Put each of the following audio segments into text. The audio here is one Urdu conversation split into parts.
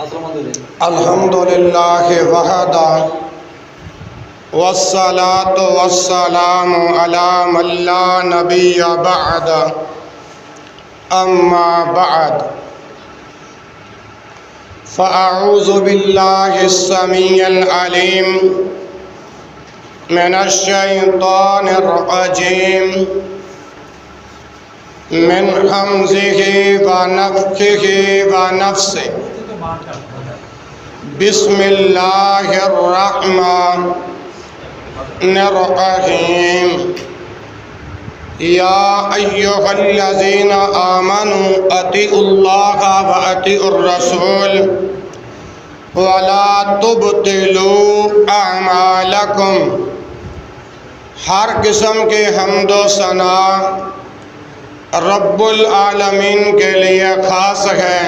الحمدللہ وحدہ والصلاة والسلام علی من لا نبی بعد اما بعد فاعوذ باللہ السمیع العلیم من الشیطان الرجیم من حمزه ونفخه ونفسه بسم اللہ الرحمن الرحیم یا ایہا الذین آمنوا اطیعوا اللہ و اطیعوا الرسول ولا تبطلوا اعمالکم۔ ہر قسم کے حمد و ثنا رب العالمین کے لیے خاص ہے،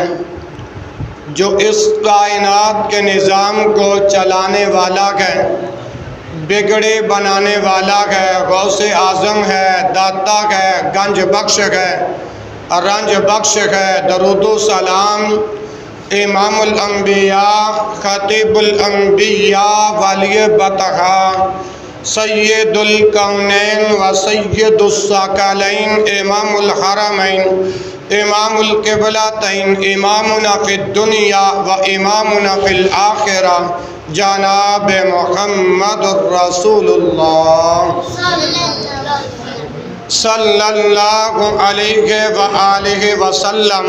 جو اس کائنات کے نظام کو چلانے والا ہے، بگڑے بنانے والا ہے، غوث اعظم ہے، داتا ہے، گنج بخش ہے، رنج بخش ہے۔ درود و سلام امام الانبیاء، خطیب الانبیاء، ولی بطحا، سید الکونین و سید الثقلین، امام الحرمین، امام القبلتین، امامنا فی الدنیا و امامنا فی الآخرہ، جناب محمد الرسول اللہ صلی اللہ علیہ وآلہ وسلم۔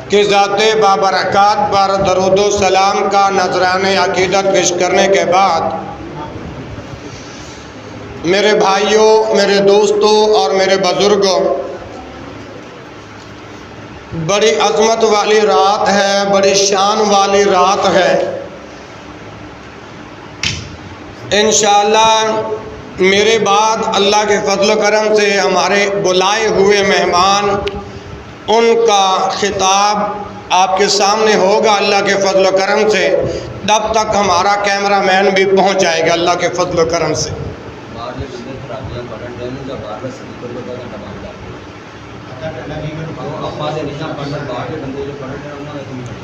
کہ ذات بابرکات پر درود و سلام کا نذرانِ عقیدت پیش کرنے کے بعد، میرے بھائیوں، میرے دوستوں اور میرے بزرگوں، بڑی عظمت والی رات ہے، بڑی شان والی رات ہے۔ انشاءاللہ میرے بعد اللہ کے فضل و کرم سے ہمارے بلائے ہوئے مہمان، ان کا خطاب آپ کے سامنے ہوگا اللہ کے فضل و کرم سے۔ تب تک ہمارا کیمرہ مین بھی پہنچ جائے گا اللہ کے فضل و کرم سے۔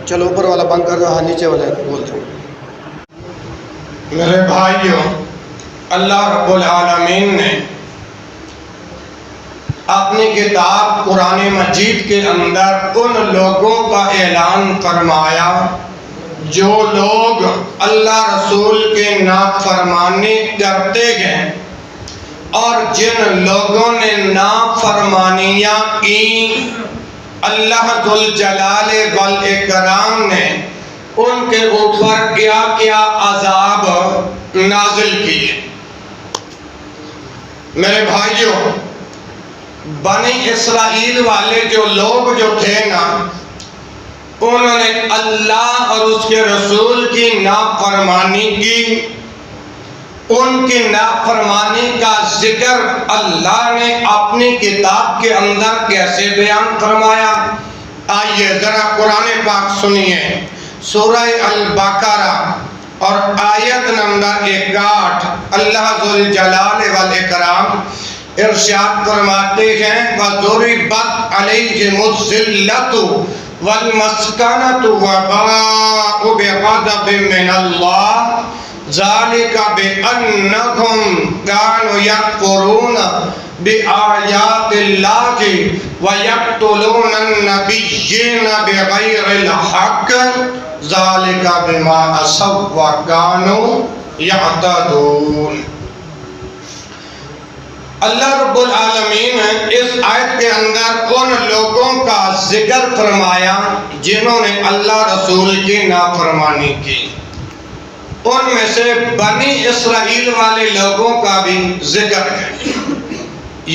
چلو اوپر والا بند کر دو، ہاں نیچے والے بول دو۔ میرے بھائیوں، اللہ رب العالمین نے اپنی کتاب قرآن مجید کے اندر ان لوگوں کا اعلان فرمایا جو لوگ اللہ رسول کے نافرمانی کرتے ہیں، اور جن لوگوں نے نافرمانیاں کی اللہ ذوالجلال والاکرام نے ان کے اوپر کیا کیا عذاب نازل کیے۔ میرے بھائیوں، بنی اسرائیل والے جو لوگ جو تھے نا، انہوں نے اللہ اور اس کے رسول کی نافرمانی کی۔ ان کی نافرمانی کا ذکر اللہ نے اپنی کتاب کے اندر کیسے بیان فرمایا؟ آئیے ذرا قرآن پاک سنیے، سورہ البقرہ اور آیت نمبر 61۔ اللہ ذوالجلال والاکرام ارشاد فرماتے ہیں، وَضُرِبَتْ عَلَيْهِمُ الذِّلَّةُ وَالْمَسْكَنَةُ وَبَاءُوا بِغَضَبٍ مِّنَ اللَّهِ ذَلِكَ بِأَنَّهُمْ كَانُوا يَكْفُرُونَ بِآيَاتِ اللَّهِ وَيَقْتُلُونَ النَّبِيِّينَ بِغَيْرِ الْحَقِّ ذَلِكَ بِمَا عَصَوْا وَكَانُوا يَعْتَدُونَ۔ اللہ رب العالمین نے اس آیت کے اندر ان لوگوں کا ذکر فرمایا جنہوں نے اللہ رسول کی نافرمانی کی۔ ان میں سے بنی اسرائیل والے لوگوں کا بھی ذکر ہے۔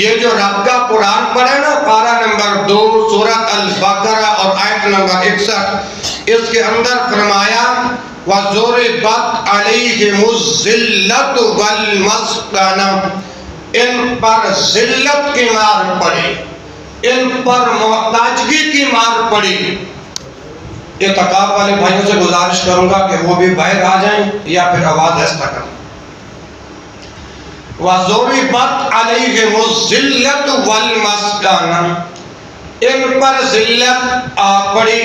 یہ جو رب کا قرآن پڑھے نا، پارہ نمبر 2 سورۃ البقرہ اور آیت نمبر 61، اس کے اندر فرمایا وَضُرِبَتْ عَلَيْهِمُ الذِّلَّةُ وَالْمَسْكَنَةُ، ان پر ذلت کی مار پڑی، ان پر محتاجگی کی مار پڑی۔ اعتکاف والے بھائیوں سے گزارش کروں گا کہ وہ بھی باہر آ جائیں یا پھر آواز ایسا کریں۔ وَضُرِبَتْ عَلَيْهِمُ الذِّلَّةُ وَالْمَسْكَنَةُ، ان پر ذلت آ پڑی،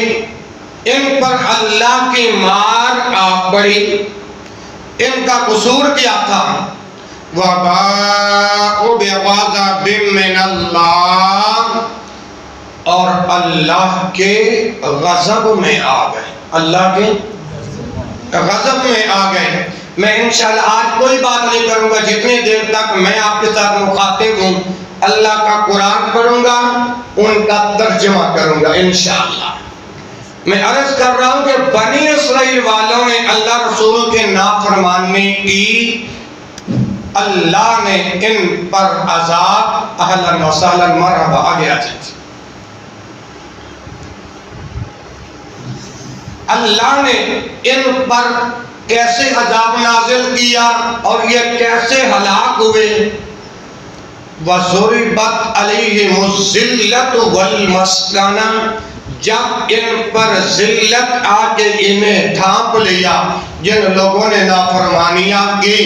ان پر اللہ کی مار آ پڑی۔ ان کا قصور کیا تھا؟ وَبَاءُ بِغَضَبٍ مِّنَ اللَّهِ، اور اللہ کے غضب میں آ گئے، اللہ کے غضب میں آ گئے۔ میں انشاءاللہ آج کوئی بات نہیں کروں گا جتنی دیر تک میں آپ کے ساتھ مخاطب ہوں، اللہ کا قرآن پڑھوں گا، ان کا ترجمہ کروں گا انشاءاللہ۔ میں عرض کر رہا ہوں کہ بنی اسرائیل والوں نے اللہ رسول کے نافرمانی کی، اللہ نے ان پر عذاب، اہلاً و سہلاً مرحبا، آگے آ جائیں۔ اللہ نے ان پر کیسے عذاب نازل کیا اور یہ کیسے ہلاک ہوئے؟ وَضُرِبَتْ عَلَيْهِمُ الذِّلَّةُ وَالْمَسْكَنَةُ، جب ان پر ذلت آ کے انہیں ڈھانپ لیا جن لوگوں نے نافرمانیاں کی،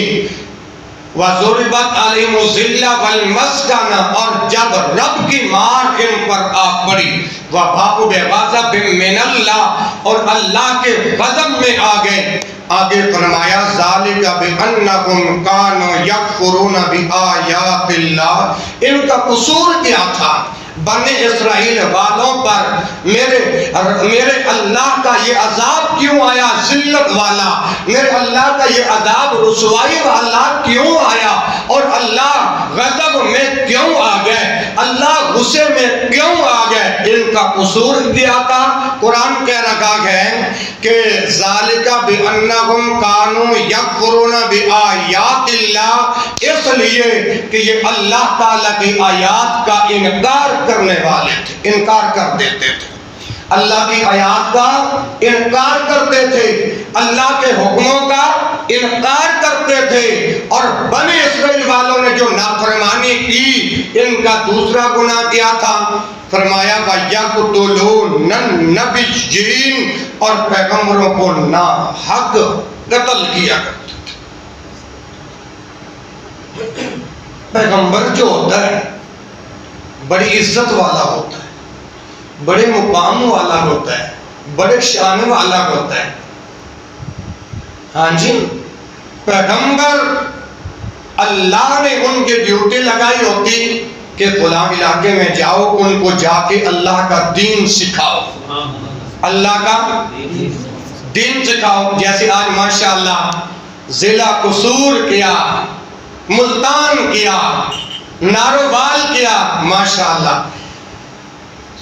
وَضُرِبَتْ عَلَيْهِمُ الذِّلَّةُ وَالْمَسْكَنَةُ، اور جب رب کی مار ان پر آ پڑی، وَبَاءُ بِغَضَبٍ مِّنَ اللَّهِ، اور اللہ کے غضب میں آ گئے۔ آگے فرمایا ذَلِكَ بِأَنَّهُمْ كَانُوا يَكْفُرُونَ بِآيَاتِ اللَّهِ، ان کا قصور کیا تھا؟ بنی اسرائیل والوں پر میرے اللہ کا یہ عذاب کیوں آیا ذلت والا؟ میرے اللہ کا یہ عذاب رسوائی والا کیوں آیا؟ اور اللہ غضب میں کیوں آ گئے؟ اللہ غصے میں کیوں آ گئے؟ ان کا قصور کیا تھا؟ قرآن کہہ رہا ہے کہ ذالک بأنہم کانوا یکفرون بآیات اللہ، اس لیے کہ یہ اللہ تعالیٰ کی آیات کا انکار کرنے والے تھے، انکار کر دیتے تھے، اللہ کی آیات کا انکار کرتے تھے، اللہ کے حکموں کا انکار کرتے تھے۔ اور بنی اسرائیل والوں نے جو نافرمانی کی، ان کا دوسرا گناہ کیا تھا؟ فرمایا وَيَقْتُلُونَ النَّبِيِّينَ، اور پیغمبروں کو ناحق قتل کیا کرتے تھے۔ پیغمبر جو ہوتا ہے بڑی عزت والا ہوتا ہے، بڑے مقام والا ہوتا ہے، بڑے شان والا ہوتا ہے۔ ہاں جی، پیغمبر اللہ نے ان کی ڈیوٹی لگائی ہوتی کہ فلاں علاقے میں جاؤ، ان کو جا کے اللہ کا دین سکھاؤ، اللہ کا دین سکھاؤ۔ جیسے آج ماشاءاللہ ضلع قصور کیا، ملتان کیا، ناروال کیا، ماشاءاللہ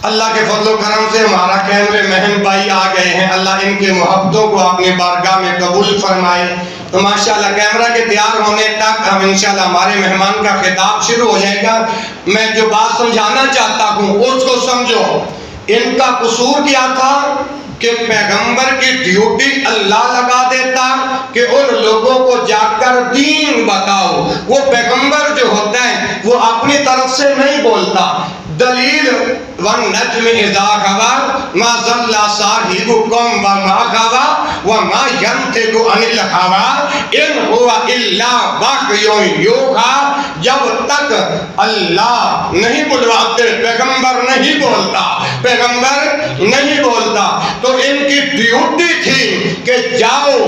اللہ کے فضل و کرم سے ہمارا کیمرے مہن بھائی آ گئے ہیں، اللہ ان کے محبتوں کو اپنی بارگاہ میں قبول فرمائے۔ تو ماشاءاللہ کیمرہ کے تیار ہونے تک ہم انشاءاللہ ہمارے مہمان کا خطاب شروع ہو جائے گا۔ میں جو بات سمجھانا چاہتا ہوں اس کو سمجھو۔ ان کا قصور کیا تھا کہ پیغمبر کی ڈیوٹی اللہ لگا دیتا کہ ان لوگوں کو جا کر دین بتاؤ۔ وہ پیغمبر جو ہوتا ہے وہ اپنی طرف سے نہیں بولتا۔ دلیل وَالنَّجْمِ إِذَا هَوَىٰ مَا ضَلَّ صَاحِبُكُمْ وَمَا غَوَىٰ وَمَا يَنطِقُ عَنِ الْهَوَىٰ إِنْ هُوَ إِلَّا وَحْيٌ يُوحَىٰ، جب تک اللہ نہیں بلواتے پیغمبر نہیں بولتا، پیغمبر نہیں بولتا۔ تو ان کی ڈیوٹی تھی کہ جاؤ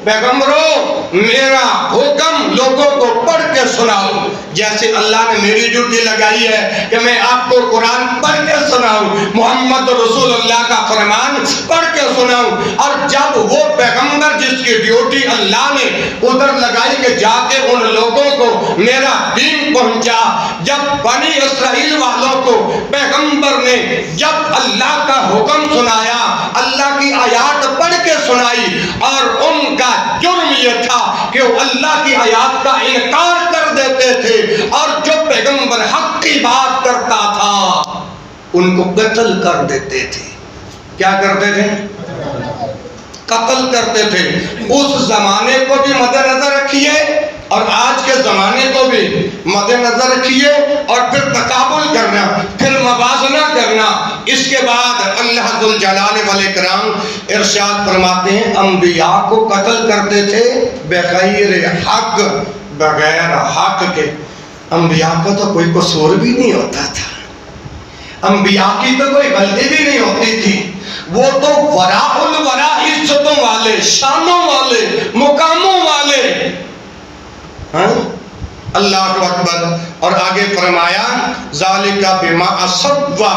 پیغمبروں میرا حکم لوگوں کو پڑھ کے سناؤ، جیسے اللہ نے میری ڈیوٹی لگائی ہے کہ میں آپ کو قرآن پڑھ کے سناؤں، محمد رسول اللہ کا فرمان پڑھ کے سناؤں۔ اور جب وہ پیغمبر جس کی ڈیوٹی اللہ نے ادھر لگائی کہ جا کے ان لوگوں کو میرا دین پہنچا، جب بنی اسرائیل والوں کو پیغمبر نے جب اللہ کا حکم سنایا، اللہ کی آیات پڑھ کے سنائی، اور ان کا جرم یہ تھا کہ وہ اللہ کی آیات کا انکار کر دیتے تھے، اور جو پیغمبر حق کی بات کرتا تھا ان کو قتل کر دیتے تھے۔ کیا کرتے تھے؟ قتل کرتے تھے۔ اس زمانے کو بھی مد نظر رکھیے اور آج کے زمانے کو بھی مد نظر رکھیے، اور پھر تقابل کرنا، پھر موازنہ کرنا۔ اس کے بعد اللہ ذوالجلال والاکرام ارشاد فرماتے ہیں انبیاء کو قتل کرتے تھے بغیر حق، بغیر حق کے۔ انبیاء کو تو کوئی قصور بھی نہیں ہوتا تھا، انبیاء کی تو کوئی غلطی بھی نہیں ہوتی تھی، وہ تو وراء الورا، عزتوں والے، شانوں والے، مقاموں والے. ہاں اللہ اکبر. اور آگے فرمایا ذالک بما عصوا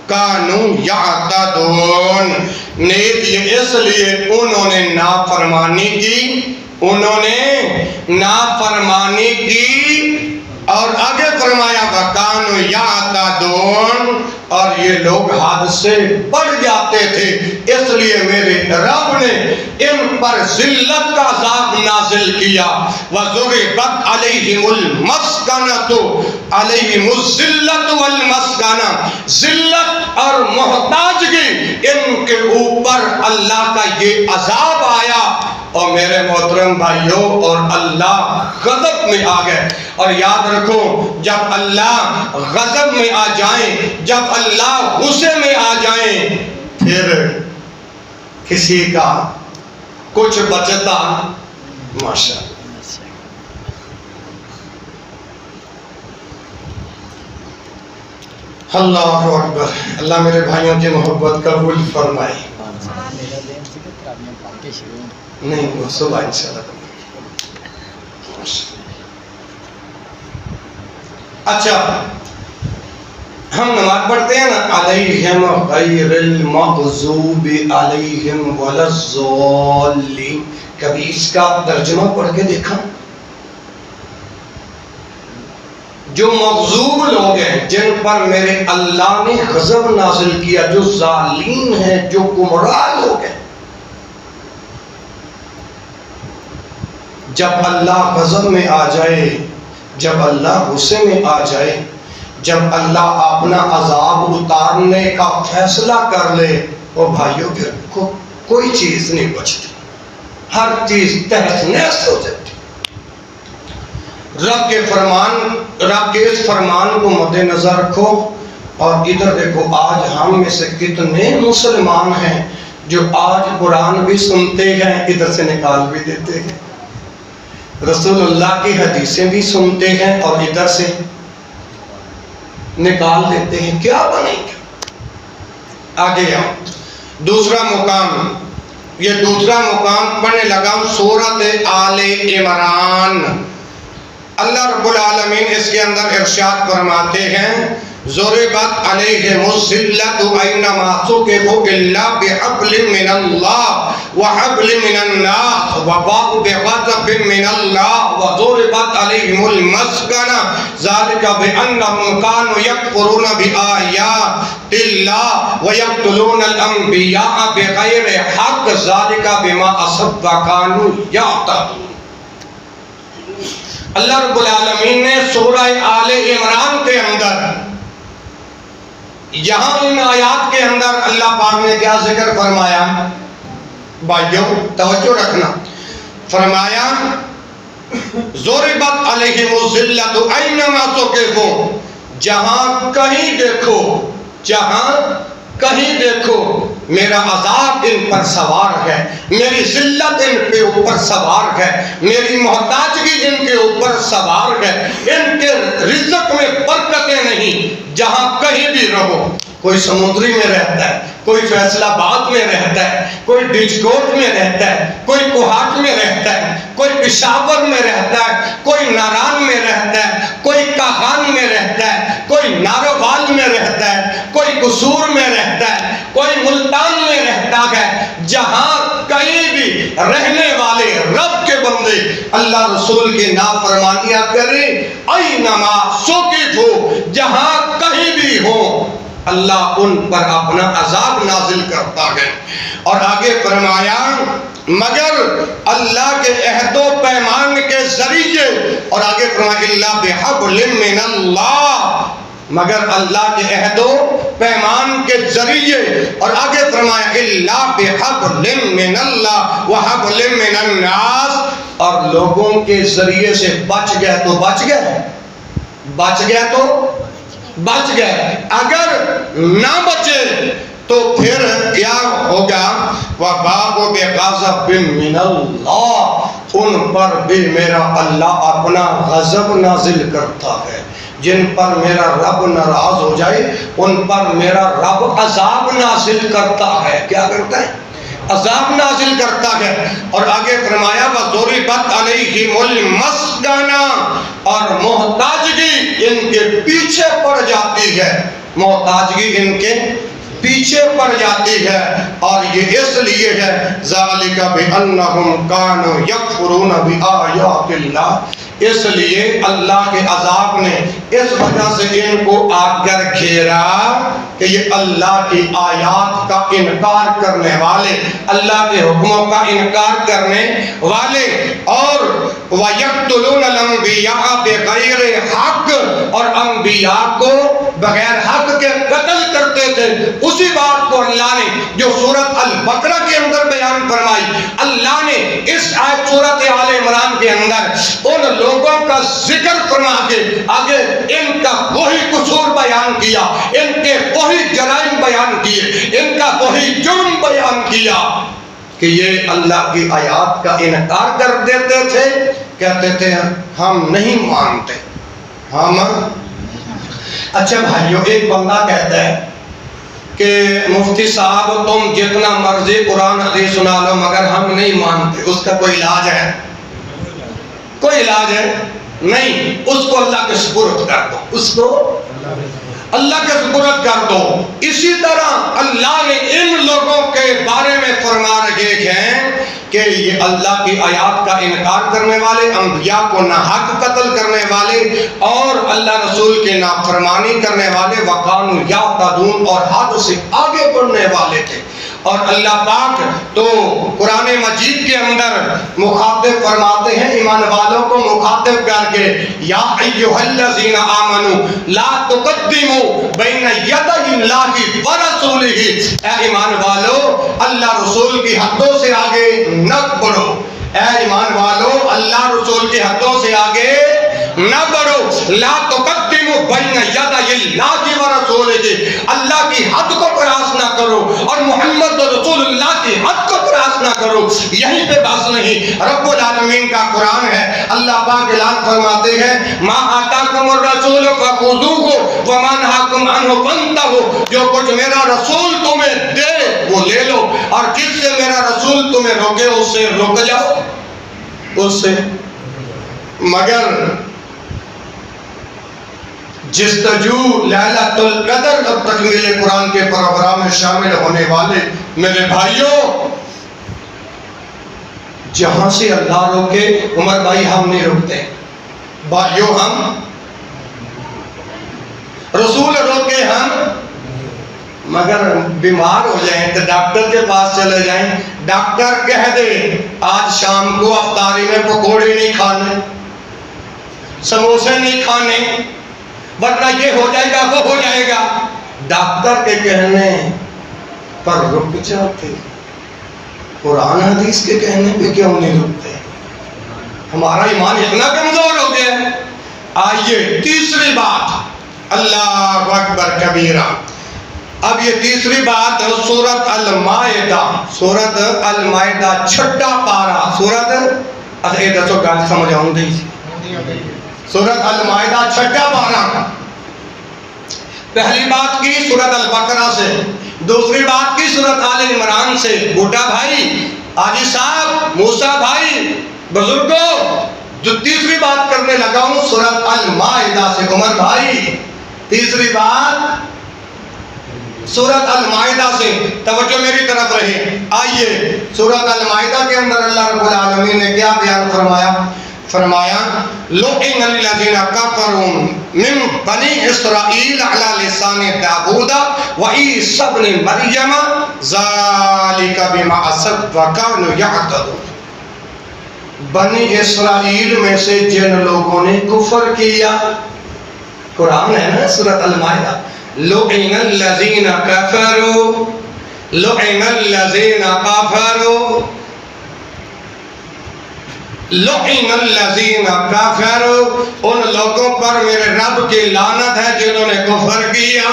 کانوا یعتدون، نیز یہ اس لیے انہوں نے نافرمانی کی، انہوں نے نافرمانی کی. اور آگے فرمایا وَكَانُوا يَعْتَدُونَ، اور یہ لوگ حد سے بڑھ جاتے تھے، اس لیے میرے رب نے ان پر ذلت کا عذاب نازل کیا. وَضُرِبَتْ عَلَيْهِمُ الْمَسْكَنَةُ، عَلَيْهِمُ الذِّلَّةُ وَالْمَسْكَنَةُ، ذلت اور محتاجگی ان کے اوپر اللہ کا یہ عذاب آیا. اور میرے محترم بھائیوں، اور اللہ غضب میں آ گئے. اور یاد رکھو جب اللہ غضب میں آ جائیں، جب اللہ غصے میں آ جائیں، پھر کسی کا کچھ بچتا ماشاءاللہ. اللہ اکبر. اللہ میرے بھائیوں کی محبت قبول فرمائے. نہیں وہ صبح انشاءاللہ. اچھا ہم نماز پڑھتے ہیں نا علیہم غیر المغضوب علیہم ولا الضالین، کبھی اس کا ترجمہ پڑھ کے دیکھا؟ جو مغضوب لوگ ہیں جن پر میرے اللہ نے غضب نازل کیا، جو ظالم ہیں، جو گمراہ لوگ ہیں، جب اللہ غضب میں آ جائے، جب اللہ غصے میں آ جائے، جب اللہ اپنا عذاب اتارنے کا فیصلہ کر لے، وہ بھائیوں پھر کوئی چیز نہیں بچتی، ہر چیز تہس نہس ہو جاتی. رب کے اس فرمان کو مد نظر رکھو. اور ادھر دیکھو آج ہم میں سے کتنے مسلمان ہیں جو آج قرآن بھی سنتے ہیں، ادھر سے نکال بھی دیتے ہیں، رسول اللہ کی حدیثیں بھی سنتے ہیں اور ادھر سے نکال دیتے ہیں. کیا بنے گا؟ آگے آؤ. دوسرا مقام، یہ دوسرا مقام پڑھنے لگا ہوں سورۃ آل عمران. اللہ رب العالمین اس کے اندر ارشاد فرماتے ہیں ضربت علیہم الذلۃ اینما ثقفوا الا بحبل من اللہ وحبل من الناس وباءوا بغضب من اللہ وضربت علیہم المسکنہ ذلک بانہم کانوا یکفرون بآیات اللہ ویقتلون الانبیاء بغیر حق ذلک بما عصوا وکانوا یعتدون. اللہ رب العالمین نے سورہ آل عمران کے اندر، یہاں ان آیات کے اندر اللہ پاک نے کیا ذکر فرمایا؟ بھائیو توجہ رکھنا. فرمایا ضربت علیہم الذلۃ اینما ثقفوا، جہاں کہیں دیکھو، جہاں کہیں دیکھو میرا عذاب ان پر سوار ہے، میری ذلت ان کے اوپر سوار ہے، میری محتاجگی ان کے اوپر سوار ہے، ان کے رزق میں برکتیں نہیں. جہاں کہیں بھی رہو، کوئی سمندری میں رہتا ہے، کوئی فیصل آباد میں رہتا ہے، کوئی ڈجکوٹ میں رہتا ہے، کوئی کوہاٹ میں رہتا ہے، کوئی پشاور میں رہتا ہے، کوئی ناران میں رہتا ہے، کوئی کاغان میں رہتا ہے، کوئی ناروال میں رہتا ہے، کوئی قصور میں رہتا ہے، کوئی ملتان میں رہتا ہے. جہاں کہیں بھی رہنے والے رب کے بندے اللہ رسول کی نافرمانیاں کریں، اینما ثقفوا، جہاں کہیں بھی ہو، اللہ ان پر اپنا عذاب نازل کرتا ہے. اور آگے فرمایا مگر اللہ کے عہد و پیمان کے ذریعے، اور آگے فرمایا الا بحبل من اللہ، مگر اللہ کے عہد و پیمان کے ذریعے، اور آگے فرمایا الا بحبل من اللہ وحبل من الناس، اور لوگوں کے ذریعے سے بچ گئے تو بچ گئے، بچ گئے تو بچ گئے. اگر نہ بچے تو پھر کیا ہوگا؟ وَبَاءُوا بِغَضَبٍ مِّنَ اللَّهِ، ان پر بھی میرا اللہ اپنا غضب نازل کرتا ہے، جن پر میرا رب ناراض ہو جائے ان پر میرا رب عذاب نازل کرتا ہے. کیا کرتا ہے؟ عذاب نازل کرتا ہے. اور آگے فرمایا وَضُرِبَتْ عَلَيْهِمُ الْمَسْكَنَةُ اور محتاجگی ان کے پیچھے پڑ جاتی ہے. محتاجگی ان کے پیچھے پڑ جاتی ہے. اور یہ اس لیے ہے ذَلِكَ بِأَنَّهُمْ كَانُوا يَكْفُرُونَ بِآيَاتِ اللَّهِ اس لیے اللہ کے عذاب نے اس وجہ سے ان کو آ کر گھیرا کہ یہ اللہ کی آیات کا انکار کرنے والے, اللہ کے حکموں کا انکار کرنے والے, اور وَيَقْتُلُونَ الْأَنْبِيَاءَ بِغَيْرِ حق اور انبیاء کو بغیر حق کے قتل کرتے تھے. اسی بات کو اللہ نے جو سورۃ البقرہ کے اندر بیان فرمائی, اللہ نے اس آیت سورۃ آل عمران کے اندر ان لوگوں کا ذکر فرما کے آگے ان کا وہی قصور بیان کیا, ان کے وہی جرائم بیان کیے, ان کا وہی جرم بیان کیا کہ یہ اللہ کی آیات کا انکار کر دیتے تھے. کہتے تھے ہم نہیں مانتے, ہم. اچھا بھائیو, ایک بندہ کہتا ہے کہ مفتی صاحب تم جتنا مرضی قرآن حدیث سنا لو مگر ہم نہیں مانتے. اس کا کوئی علاج ہے؟ کوئی علاج ہے؟ نہیں. اس کو اللہ کے سپرد کر دو, اس کو اللہ کے سپرد کر دو. اسی طرح اللہ نے ان لوگوں کے بارے میں فرما رہے ہیں کہ یہ اللہ کی آیات کا انکار کرنے والے, انبیاء کو ناحق قتل کرنے والے اور اللہ رسول کے نافرمانی کرنے والے, وَقَانُوا يَعْتَدُونَ اور حد سے آگے بڑھنے والے تھے. اور اللہ پاک تو قرآن مجید کے اندر مخاطب فرماتے ہیں ایمان والوں کو مخاطب کر کے, یا ایھا الذین آمنوا لا تقدموا بین یدی اللہ ورسولہ, اے ایمان والو اللہ رسول کی حدوں سے آگے نہ بڑھو. اے ایمان والو اللہ رسول کی حدوں سے آگے نہ بڑھو. لا تقدموا بین یدی اللہ ورسولہ, اللہ کی حد کو کراس نہ کرو اور محمد رسول اللہ کی حد کو کراس نہ کرو. یہیں پہ بس نہیں, رب العالمین کا قرآن ہے. اللہ پاک اعلان فرماتے ہیں ما آتاکم الرسول فخذوہ وما نہاکم عنہ فانتہوا, جو کچھ میرا رسول تمہیں دے وہ لے لو اور جس سے میرا رسول تمہیں روکے اس سے رک جاؤ, اس سے. مگر جستجو لیلۃ القدر اور تکمیل قرآن کے پروگرام میں شامل ہونے والے میرے بھائیوں, جہاں سے اللہ روکے, عمر بھائی ہم نہیں رکتے بھائیوں, ہم رسول روکے ہم, مگر بیمار ہو جائیں تو ڈاکٹر کے پاس چلے جائیں, ڈاکٹر کہہ دے آج شام کو افطاری میں پکوڑے نہیں کھانے, سموسے نہیں کھانے, ورنہ یہ ہو جائے گا وہ ہو جائے گا, ڈاکٹر کے کہنے پر رک جاتے, قرآن حدیث کے کہنے پہ کیوں نہیں رکتے؟ ہمارا ایمان اتنا کمزور ہو گیا ہے. آئیے تیسری بات, اللہ اکبر کبیرہ. اب یہ تیسری بات ہے سورۃ المائدہ, سورۃ المائدہ 6 پارہ, سورۃ, اچھا یہ دسو گل سمجھ آؤں گی, سورۃ المائدہ 6 پارہ. پہلی بات کی سورۃ البقرہ سے, دوسری بات کی سورۃ آل عمران سے. بوٹا بھائی, حاجی صاحب, موسیٰ بھائی, بزرگوں, جو تیسری بات کرنے لگا ہوں سورۃ المائدہ سے. عمر بھائی تیسری بات سورۃ المائدہ سے, توجہ میری طرف رہے. آئیے سورۃ المائدہ کے اندر اللہ رب العالمین نے کیا بیان فرمایا؟ فرمایا لُعِنَ الَّذِينَ كَفَرُوا مِن بَنِي إِسْرَائِيلَ عَلَى لِسَانِ دَاوُودَ وَعِيسَى ابْنِ مَرْيَمَ ذَلِكَ بِمَا عَصَوا وَكَانُوا يَعْتَدُونَ. بنی اسرائیل میں سے جن لوگوں نے کفر کیا, قرآن ہے نا سورۃ المائدہ, لُعِنَ الَّذِينَ كَفَرُوا, لُعِنَ الَّذِينَ كَفَرُوا, لُعِنَ الَّذِينَ كَفَرُوا, ان لوگوں پر میرے رب کی لعنت ہے جنہوں نے کفر کیا.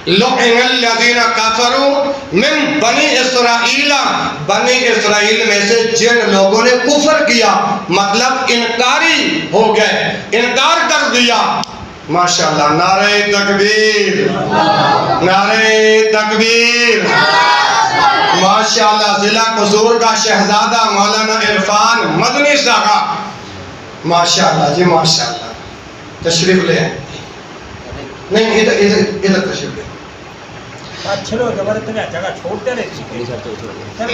لعن الذین کفروا من بنی اسرائیل، بنی اسرائیل میں سے جن لوگوں نے کفر کیا، مطلب انکاری ہو گئے، انکار کر دیا۔ ماشاءاللہ، نعرہ تکبیر، نعرہ تکبیر، ماشاءاللہ۔ ضلع قصور کا شہزادہ مولانا عرفان مدنی صاحب، ماشاءاللہ جی ماشاءاللہ، تشریف لے آئیں۔ نہیں ادھر تشریف لے،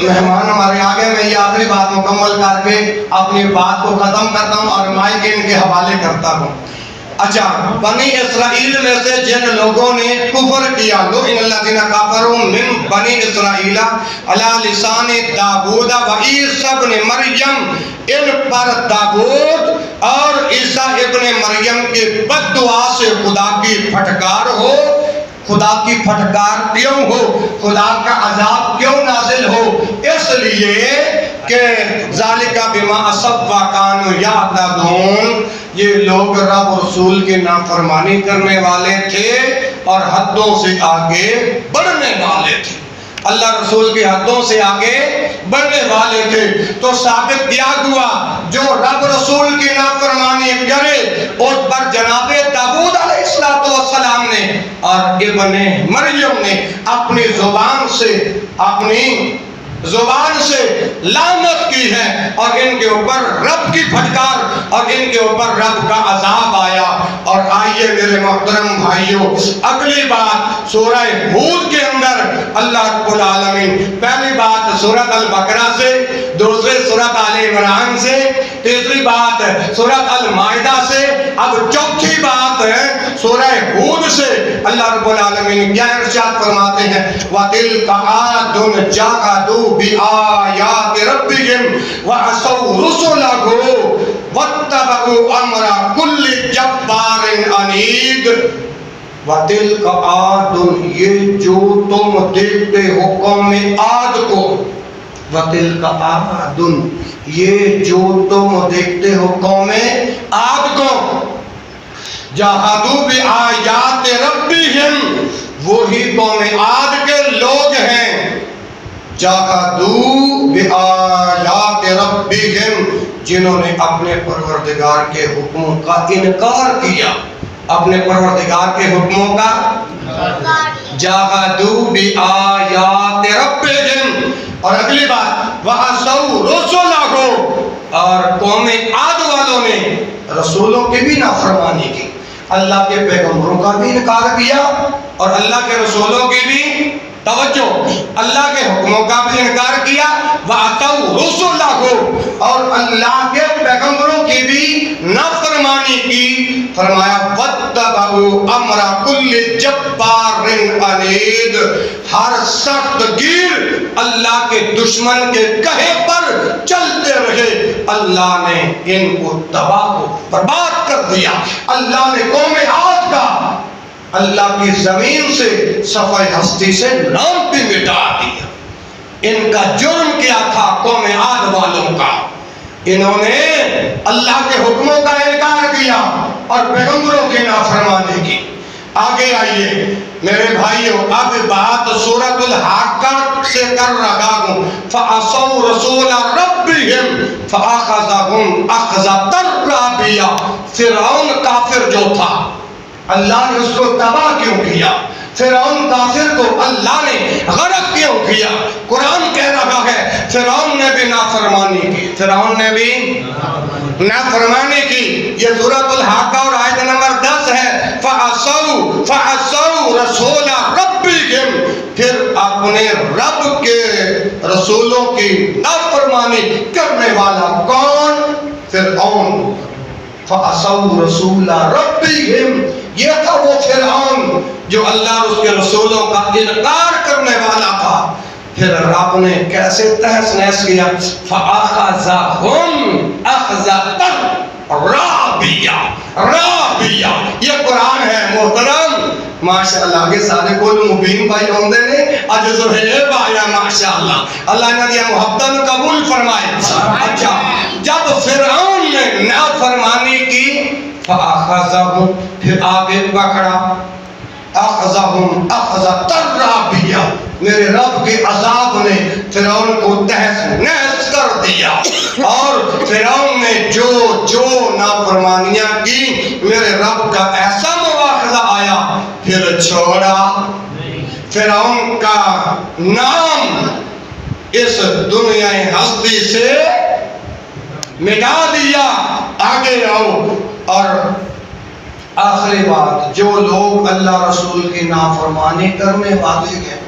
مہمان ہمارے آگے، میں یہ آخری بات مکمل کر کے اپنی بات کو ختم کرتا ہوں اور مائک ان کے حوالے کرتا ہوں۔ اچھا، بنی اسرائیل میں سے جن لوگوں نے کفر کیا، لعن الذین کفروا من بنی اسرائیل علی لسان داؤد و عیسی ابن مریم، ان پر داؤد اور عیسیٰ ابن مریم کی بد دعا سے خدا کی پھٹکار ہو۔ خدا کی پھٹکار کیوں ہو؟ خدا کا عذاب کیوں نازل ہو؟ اس لیے کہ ذالک بما عصوا وکانوا یعتدون، یہ لوگ رب رسول کی نافرمانی کرنے والے تھے اور حدوں سے آگے بڑھنے والے تھے، اللہ رسول کی حدوں سے آگے بڑھنے والے تھے۔ تو ثابت کیا ہوا جو رب رسول کی نافرمانی کرے اس پر جناب داؤد علیہ السلام نے اور ابن مریم نے اپنی زبان سے لعنت کی ہے، اور ان کے اوپر رب کی پھٹکار اور ان کے اوپر رب کا عذاب آیا۔ اور آئیے میرے محترم بھائیوں، اگلی بات سورہ ہود کے اندر اللہ رب العالمین، پہلی بات سورۃ البقرہ سے، دوسری سورۃ آل عمران سے، تیسری بات سورۃ المائدہ سے، اب چوتھی بات ہے سورہ ہود سے۔ اللہ رب العالمین کیا ارشاد فرماتے ہیں؟ وَتِلْكَ عَادٌ جَحَدُوا بِآيَاتِ رَبِّهِمْ وَعَصَوْا رُسُلَهُ وَاتَّبَعُوا أَمْرَ كُلِّ جَبَّارٍ عَنِيدٍ۔ وَتِلْكَ عَادٌ، یہ جو تم دیکھتے ہو قوم عاد کو، وَتِلْكَ عَادٌ، یہ جو تم دیکھتے ہو قوم عاد کو، جَحَدُوا بِآيَاتِ رَبِّهِمْ، وہی قوم عاد کے لوگ ہیں، جَحَدُوا بِآيَاتِ رَبِّهِمْ، جنہوں نے اپنے پروردگار کے حکموں کا انکار کیا، اپنے پروردگار کے حکموں کا جَحَدُوا بِآيَاتِ رَبِّهِمْ۔ اور اگلی بات وَعَصَوْا رُسُلَهُ، اور قوم عاد والوں نے رسولوں کی بھی نافرمانی کی، اللہ کے پیغمبروں کا بھی انکار کیا اور اللہ کے رسولوں کی بھی، توجہ، اللہ کے حکموں کا بھی انکار کیا، وَعَصَوْا رُسُلَهُ، اور اللہ کے پیغمبروں کی بھی نافرمانی کی۔ فرمایا وَاتَّبَعُوا أَمْرَ كُلِّ جَبَّارٍ عَنِيدٍ، ہر سخت گیر اللہ کے دشمن کے کہے پر چلتے رہے، اللہ نے ان کو تباہ و برباد کر دیا۔ اللہ نے قوم عاد کا اللہ کی زمین سے صفحہ ہستی سے نام بھی مٹا دیا۔ ان کا جرم کیا تھا قوم عاد والوں کا؟ انہوں نے اللہ کے حکموں کا انکار کیا اور پیغمبروں کی نافرمانی کی۔ آگے آئیے میرے بھائیوں، اب بات سورۃ الحاقہ سے کر رہا ہوں۔ فَعَصَوْا رَسُولَ رَبِّهِمْ فَأَخَذَهُمْ أَخْذَةً رَّابِيَةً، فرعون کافر جو تھا، اللہ نے اس کو تباہ کیوں کیا؟ فرعون کافر کو اللہ نے غرق کیوں کیا؟ قرآن کہہ رہا ہے فرعون نے بھی نافرمانی کی، فرعون نے بھی نافرمانی کی۔ یہ سورۃ الحاقہ اور آیت نمبر 10 ہے۔ فَعَصَوْا رَسُولَ رَبِّهِمْ، پھر اپنے رب کے رسولوں کی نافرمانی کرنے والا کون؟ فرعون۔ فَعَصَوْا رَسُولَ رَبِّهِمْ، یہ تھا وہ فرعون جو اللہ اور اس کے رسولوں کا انکار کرنے والا تھا۔ پھر رب نے کیسے تہس نہس کیا؟ فَأَخَذَهُمْ أَخْذَةً رَّابِيَةً، رابیہ، یہ قرآن ہے محترم۔ ماشاءاللہ کے سارے کول مبین بھائی ہوندے نے، اج زہیب آیا ماشاءاللہ، اللہ نے دیا محبت قبول فرمائے۔ اچھا، جب فرعون نے نافرمانی کی، فَأَخَذَهُمْ، پھر آگے پکڑا، اخذہم اخذۃ الرابیہ، میرے رب کے عذاب نے فرعون کو تہس نہس کر دیا، اور فرعون نے جو نافرمانیاں کی میرے رب کا ایسا مواخذہ آیا پھر چھوڑا۔ فرعون کا نام اس دنیا ہستی سے مٹا دیا۔ آگے آؤ، اور آخری بات، جو لوگ اللہ رسول کی نافرمانی کرنے والے ہیں،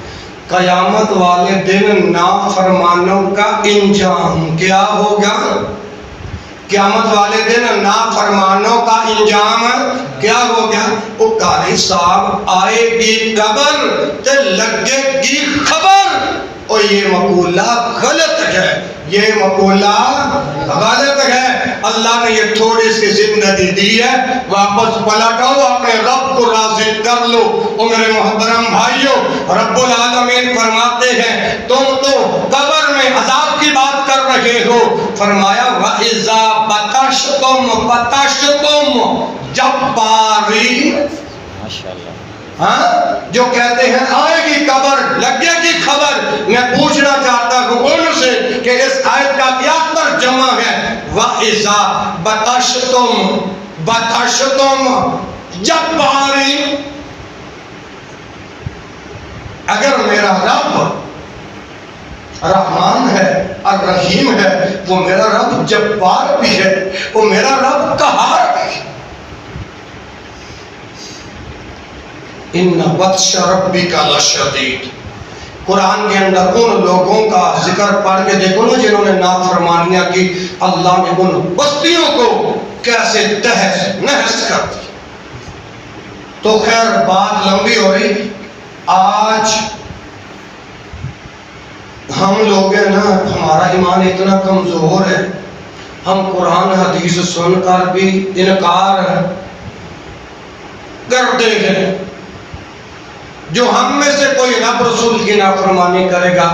قیامت والے دن نافرمانوں کا انجام کیا ہوگا؟ قیامت والے دن نافرمانوں کا انجام کیا ہوگا؟ وہ قاری صاحب آئے گی قبر تے لگے گی خبر۔ اور یہ مقولہ غلط ہے، یہ مقولہ غلط ہے۔ اللہ نے یہ تھوڑی سی زندگی دی ہے، واپس پلٹو، اپنے رب کو راضی کر لو۔ اور میرے محترم بھائیوں، رب العالمین فرماتے ہیں تم تو قبر میں عذاب کی بات کر رہے ہو، فرمایا وَإِذَا بَطَشْتُمْ بَطَشْتُمْ جَبَّارِينَ۔ جو کہتے ہیں آئے گی قبر لگے گی خبر، میں پوچھنا چاہتا ہوں ان سے کہ اس آیت کا کیا ترجمہ ہے؟ وَإِذَا بَطَشْتُمْ بَطَشْتُمْ جَبَّارِينَ۔ اگر میرا رب رحمان ہے اور رحیم ہے، وہ میرا رب جبار بھی ہے، وہ میرا رب قہار بھی ہے۔ اِنَّ بَطْشَ رَبِّكَ لَشَدِيدٌ۔ قرآن کے اندر ان لوگوں کا ذکر پڑھ کے دیکھو نا جنہوں نے نافرمانیاں کی، اللہ نے ان بستیوں کو کیسے تہس نہس کر دی۔ تو خیر بات لمبی ہو رہی، آج ہم لوگ ہیں نا، ہمارا ایمان اتنا کمزور ہے، ہم قرآن حدیث سن کر بھی انکار کرتے ہیں۔ جو ہم میں سے کوئی رب رسول کی نافرمانی کرے گا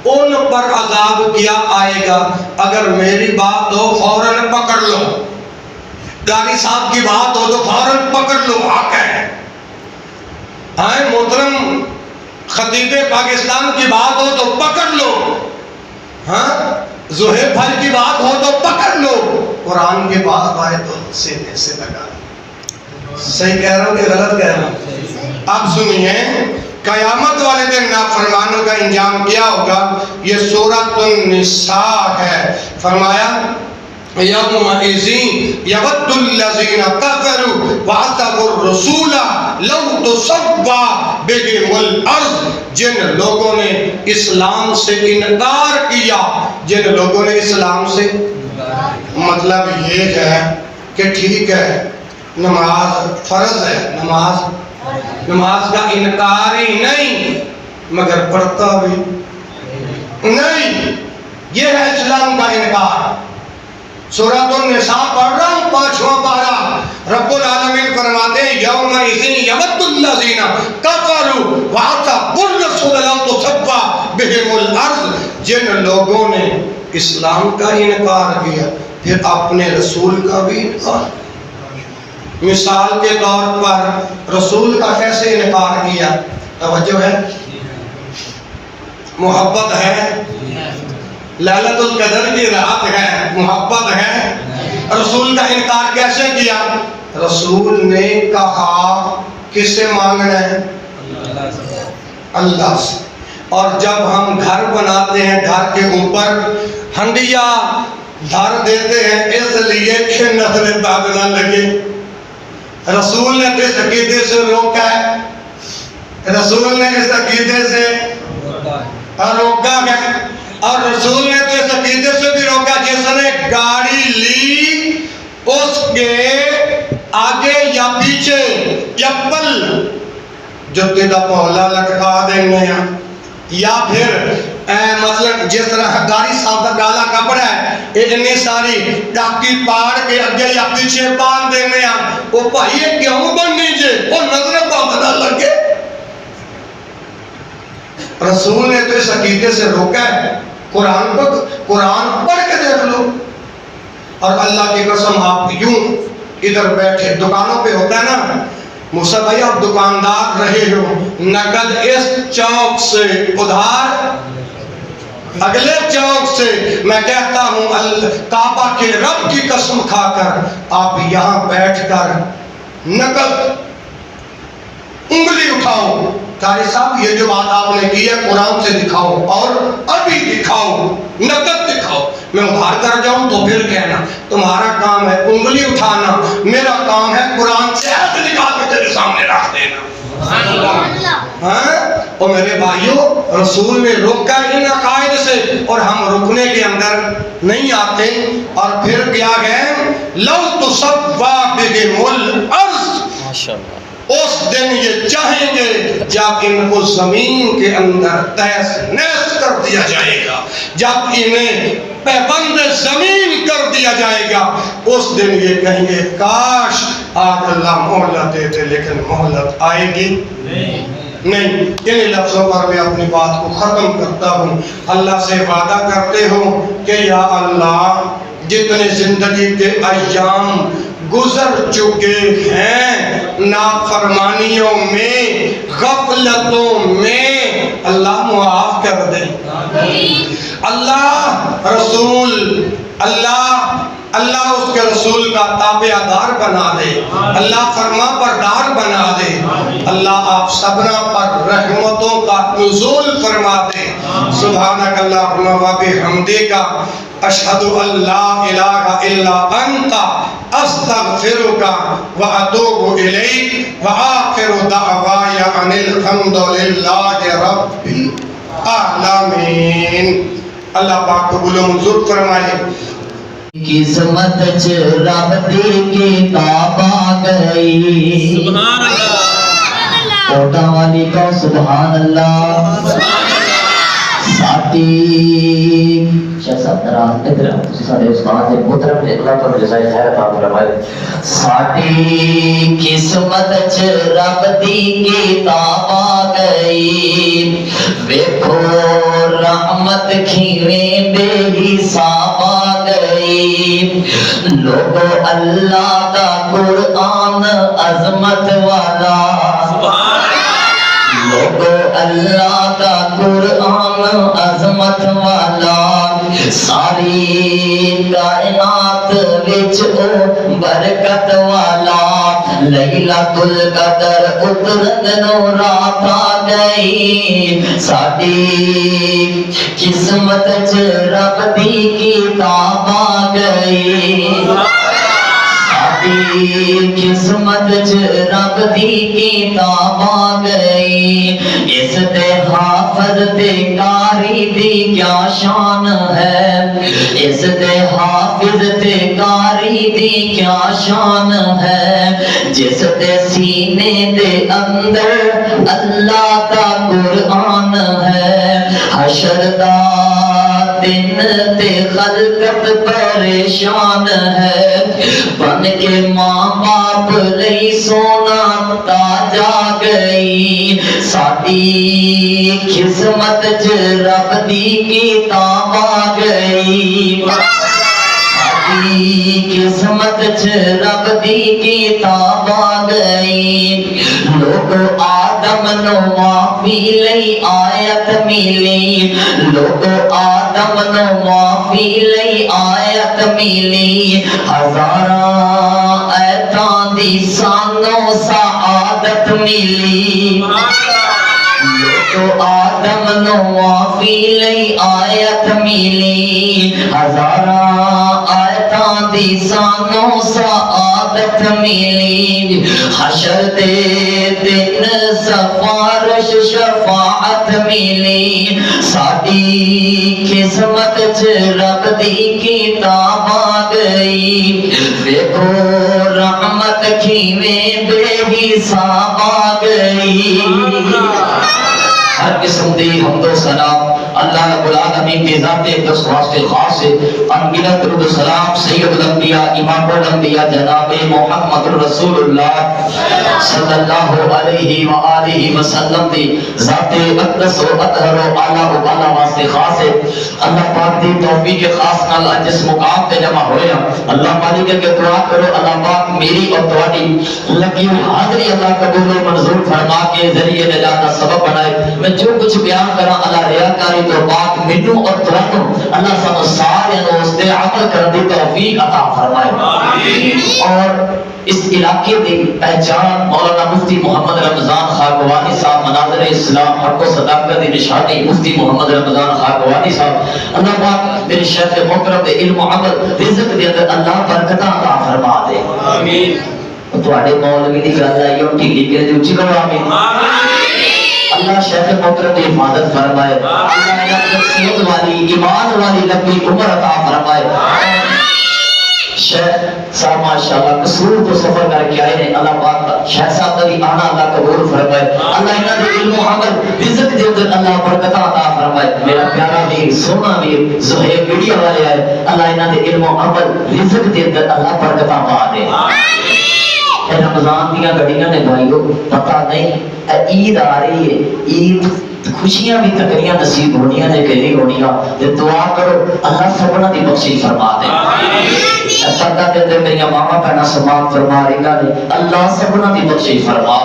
ان پر عذاب کیا آئے گا۔ اگر میری بات ہو فوراً پکڑ لو، قاری صاحب کی بات ہو تو فوراً پکڑ لو، حق ہے۔ محترم خطیب پاکستان کی بات ہو تو پکڑ لو، زہیب بھائی کی بات ہو تو پکڑ لو، قرآن کی بات آئے تو سینے سے لگا۔ صحیح کہہ رہا ہوں کہ غلط کہہ رہا ہوں؟ اب سنیے، قیامت والے دن نافرمانوں کا انجام کیا ہوگا؟ یہ سورۃ النساء ہے۔ فرمایا یومئذ یود الذین کفروا وعصوا الرسول لو تسوی بہم الارض۔ جن لوگوں نے اسلام سے انکار کیا، جن لوگوں نے اسلام سے، مطلب یہ ہے کہ ٹھیک ہے نماز فرض ہے، نماز کا انکار ہی نہیں، مگر پڑھتا بھی نہیں، یہ ہے اسلام کا انکار۔ سورۃ النساء پڑھ رہا ہوں 5واں پارہ، رب العالمین فرماتے ہیں یومئذ یود الذین کفروا وعصوا الرسول لو تسوی بہم الارض۔ جن لوگوں نے اسلام کا انکار کیا پھر اپنے رسول کا بھی انکار۔ مثال کے طور پر رسول کا کیسے انکار کیا؟ توجہ ہے، محبت ہے، لیلۃ القدر کی رات ہے، محبت ہے، رسول کا انکار کیسے کیا؟ رسول نے کہا کس سے مانگنا ہے؟ اللہ سے۔ اور جب ہم گھر بناتے ہیں گھر کے اوپر ہنڈیا دھر دیتے ہیں اس لیے کہ نظر داغ نہ لگے۔ رسول نے اس عقیدے سے روکا ہے، رسول نے اس عقیدے سے روکا ہے، اور رسول نے تو اس عقیدے سے بھی روکا جس نے گاڑی لی اس کے آگے یا پیچھے چپل جوتے کا پولا لٹکا دینے ہیں، یا پھر مثلا جس طرح گاڑی صاحب کا کالا کپڑا ہے اتنی ساری ٹاکی پاڑ کے اگے یا پیچھے باندھ دینے ہیں۔ وہ بھائی یہ کیوں بننی جے؟ وہ نظر پاک نہ لگے۔ رسول نے تو اس عقیدے سے روکا ہے۔ قرآن پڑھ کے دیکھ لو، اور اللہ کی قسم آپ یوں ادھر بیٹھے دکانوں پہ ہوتا ہے نا موسیٰ بھائی آپ دکاندار رہے ہو، نقد اس چوک سے ادھار اگلے چوک سے، میں کہتا ہوں کعبہ کے رب کی قسم کھا کر آپ یہاں بیٹھ کر نقد انگلی اٹھاؤ، قاری صاحب یہ جو بات آپ نے کی ہے قرآن سے دکھاؤ اور ابھی دکھاؤ، نقد دکھاؤ، میں ادھار کر جاؤں تو پھر کہنا تمہارا کام ہے انگلی اٹھانا، میرا کام ہے قرآن سے عہد نکال کے تیرے سامنے رکھ دینا۔ اور میرے بھائیوں، رسول نے روکا ان عقائد سے اور ہم رکنے کے اندر نہیں آتے، اور پھر کیا گئے لو تصوا بہم الارض، ماشاءاللہ اس دن یہ چاہیں گے جب ان کو زمین کے اندر تہس نہس کر دیا جائے گا، جب انہیں پابند زمین کر دیا جائے گا، اس دن یہ کہیں گے کاش آج اللہ مہلت دیتے، لیکن مہلت آئے گی نہیں۔ ان لفظوں پر میں اپنی بات کو ختم کرتا ہوں۔ اللہ سے وعدہ کرتے ہو کہ یا اللہ جتنے زندگی کے ایام گزر چکے ہیں نافرمانیوں میں، غفلتوں میں، اللہ معاف کر دے، اللہ رسول اللہ اس کے رسول کا تابع دار بنا دے، اللہ فرما بردار بنا دے، اللہ آپ سبنا پر رحمتوں کا نزول فرما دے۔ سبحانک اللہم و بحمدک، اشہد ان لا الہ الا انت، استغفرک و اتوب الیک، و آخر دعوائی ان الحمد للہ رب العالمین۔ اللہ پاک قبول و منظور فرمائے۔ قسمت چ رب دی کتاب آ گئی، سبحان اللہ، کوٹا والی کو سبحان اللہ۔ ساتھی شاہ صاحب نراز ادھر تسی سارے استاد دے محترم نے اللہ تعالی جزائے خیر عطا فرمائے۔ ساڈی قسمت چ رب دی کتاب آ گئی، ویکھو رحمت کھیویں بے حساب آ گئی، لوگو اللہ دا قرآن عظمت والا، لوگو اللہ دا قرآن عظمت والا، ساری کائنات وچ او برکت والا، لیلۃ القدر اترن نو رات آ گئی، ساڈی قسمت چ رب دی کتاب آ گئی، قسمت چ رب دی کتاب آ گئی، اس دے حافظ تے قاری دی کیا شان ہے، اس دے حافظ تے قاری دی کیا شان ہے، جس دے سینے دے اندر اللہ کا قرآن ہے، حشر دا دن تے خلقت پریشان ہے، بن کے ماں باپ لئی سونا تاج آ گئی، ساڈی قسمت چ رب دی کتاب آ گئی، ساڈی قسمت چ رب دی کتاب آ گئی، لوگ آدم نو معافی لئی آیت ملی، لوگ آدم نو معافی لئی آیت ملی، ہزاراں ایتاں دی سانو سعادت ملی، لوگ آدم نو معافی لئی آیت ملی، ہزاراں آیتاں دی سانو سعادت ملی، حشر دے دن سفارش شفاعت ملی، ساڈی قسمت چ رب دی کتاب آ گئی، ویکھو رحمت کھیویں بے حساب آ گئی، ہر قسم دی حمد و ثنا اللہ رب العالمین کی ذات اقدس واسطے خاص ہے. انگنت درود و سلام سید الانبیاء امام الانبیاء جناب محمد رسول اللہ صلی اللہ علیہ وآلہ وسلم دی ذات اقدس و اطہر و اعلیٰ و بالا واسطے خاص ہے. اللہ پاک دی توفیق خاص نال جس مقام تے جمع ہوئے ہیں اللہ مالک کے دعا کرو اللہ پاک میری اور تواڈی لگی ہوئی حاضری اللہ قبول و منظور فرما کے ذریعے نجات کا سبب بنائے. میں جو کچھ بیان کراں اللہ ریاکاری تو پاک مینوں اور تانوں اللہ سب سارے نو اس تے عمل کرن دی توفیق عطا فرمائے. اور اس علاقے کی پہچان مولانا مفتی محمد رمضان خاکوانی صاحب مناظر اسلام حق و صداقت کی نشانی مفتی محمد رمضان خاکوانی صاحب اللہ پاک میرے شیخ محترم دے علم و عمل رزق دے اندر اللہ برکت عطا فرما دے. آمین. تواڈے مولوی دی گل آئی او ٹھیک ہے جو اچھی کرو. آمین. اللہ شیخ محترم کی حفاظت فرمائے. اللہ صحت والی ایمان والی لمبی عمر عطا فرمائے. شیخ صاحب ماشاءاللہ قصور تو سفر کر کے آئے ہیں اللہ پاک شیخ صاحب کا بھی آنا اللہ قبول فرمائے. اللہ انہاں دے علم و عمل رزق دے اندر اللہ برکت عطا فرمائے. میرا پیارا ویر سونا ویر زہیر میڈیا والے آئے اللہ انہاں دے علم و عمل رزق دے اندر اللہ برکت پا دے. رمضان دیا گھڑیاں نے بھائیو پتہ نہیں عید آ رہی ہے عید خوشیاں بھی تکریاں نصیب ہونیاں نے کہ نہیں ہونیاں. دعا کرو اللہ سبنا دی بخشش فرما دے. پردہ دے اندر میری ماما بہنا سماعت فرما رہی نے اللہ سبنا دی بخشش فرما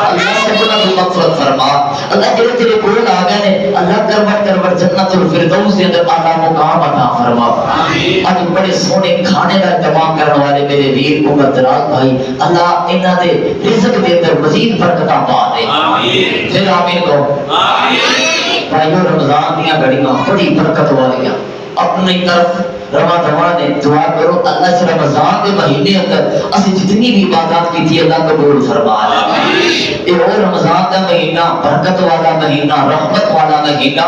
اللہ سبنا دی مغفرت فرما. اللہ جڑے تیرے کول آ گئے نے اللہ کروٹ جنت الفردوس دے اندر اعلیٰ مقام عطا فرما. اج بڑے سونے کھانے کا انتظام کرنے والے میرے ویر عمر دراز بھائی اللہ انہاں دے رزق دے اندر مزید برکتاں پا دے. آمین. پھر آمین کہو. آمین. بھائیو رمضان دیاں گھڑیاں بڑی برکت والیاں اپنی طرف رواں دواں نے دعا کرو اللہ اس رمضان کے مہینے اندر اسی جتنی بھی عبادات کی تھی اللہ قبول فرما لے. اے او رمضان کا مہینہ برکت والا مہینہ رحمت والا مہینہ.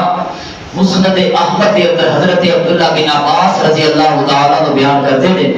مسند احمد کے اندر حضرت عبداللہ بن عباس رضی اللہ تعالیٰ عنہ بیان کرتے ہیں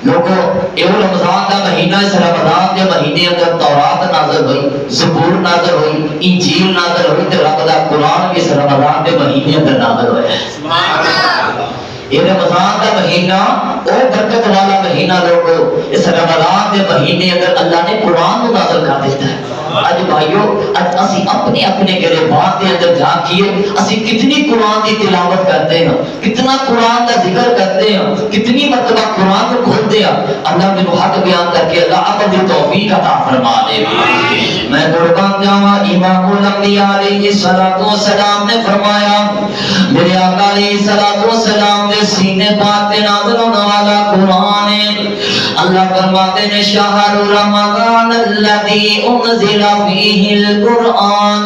لوگوں اے رمضان کا مہینہ اس رمضان کے مہینے اندر تورات نازل ہوئی زبور نازل ہوئی انجیل نازل ہوئی تے رب دا قرآن بھی اس رمضان کے مہینے اندر نازل ہوا ہے. سبحان اللہ. یہ رمضان کا مہینہ او برکت والا مہینہ لوگوں اس رمضان کے مہینے اندر اللہ نے قرآن کو نازل کر دیتا ہے. اج بھائیو اج اسی اپنے اپنے گریبان دے اندر جھانکیے اسی کتنی قرآن کی تلاوت کرتے ہیں کتنا قرآن کا ذکر کرتے ہیں کتنی مرتبہ قرآن کو کھولتے ہیں. اللہ نے حق بیان کر کے اللہ عمل دی توفیق عطا فرما دے. میں قربان جاواں امام الانبیاء علیہ الصلوۃ والسلام نے فرمایا میرے آقا علیہ الصلوۃ والسلام دے سینے پاک تے نازل ہونے والا قرآن ہے. اللہ فرماتے ہیں شہر رمضان الذی انزل فیہ القرآن.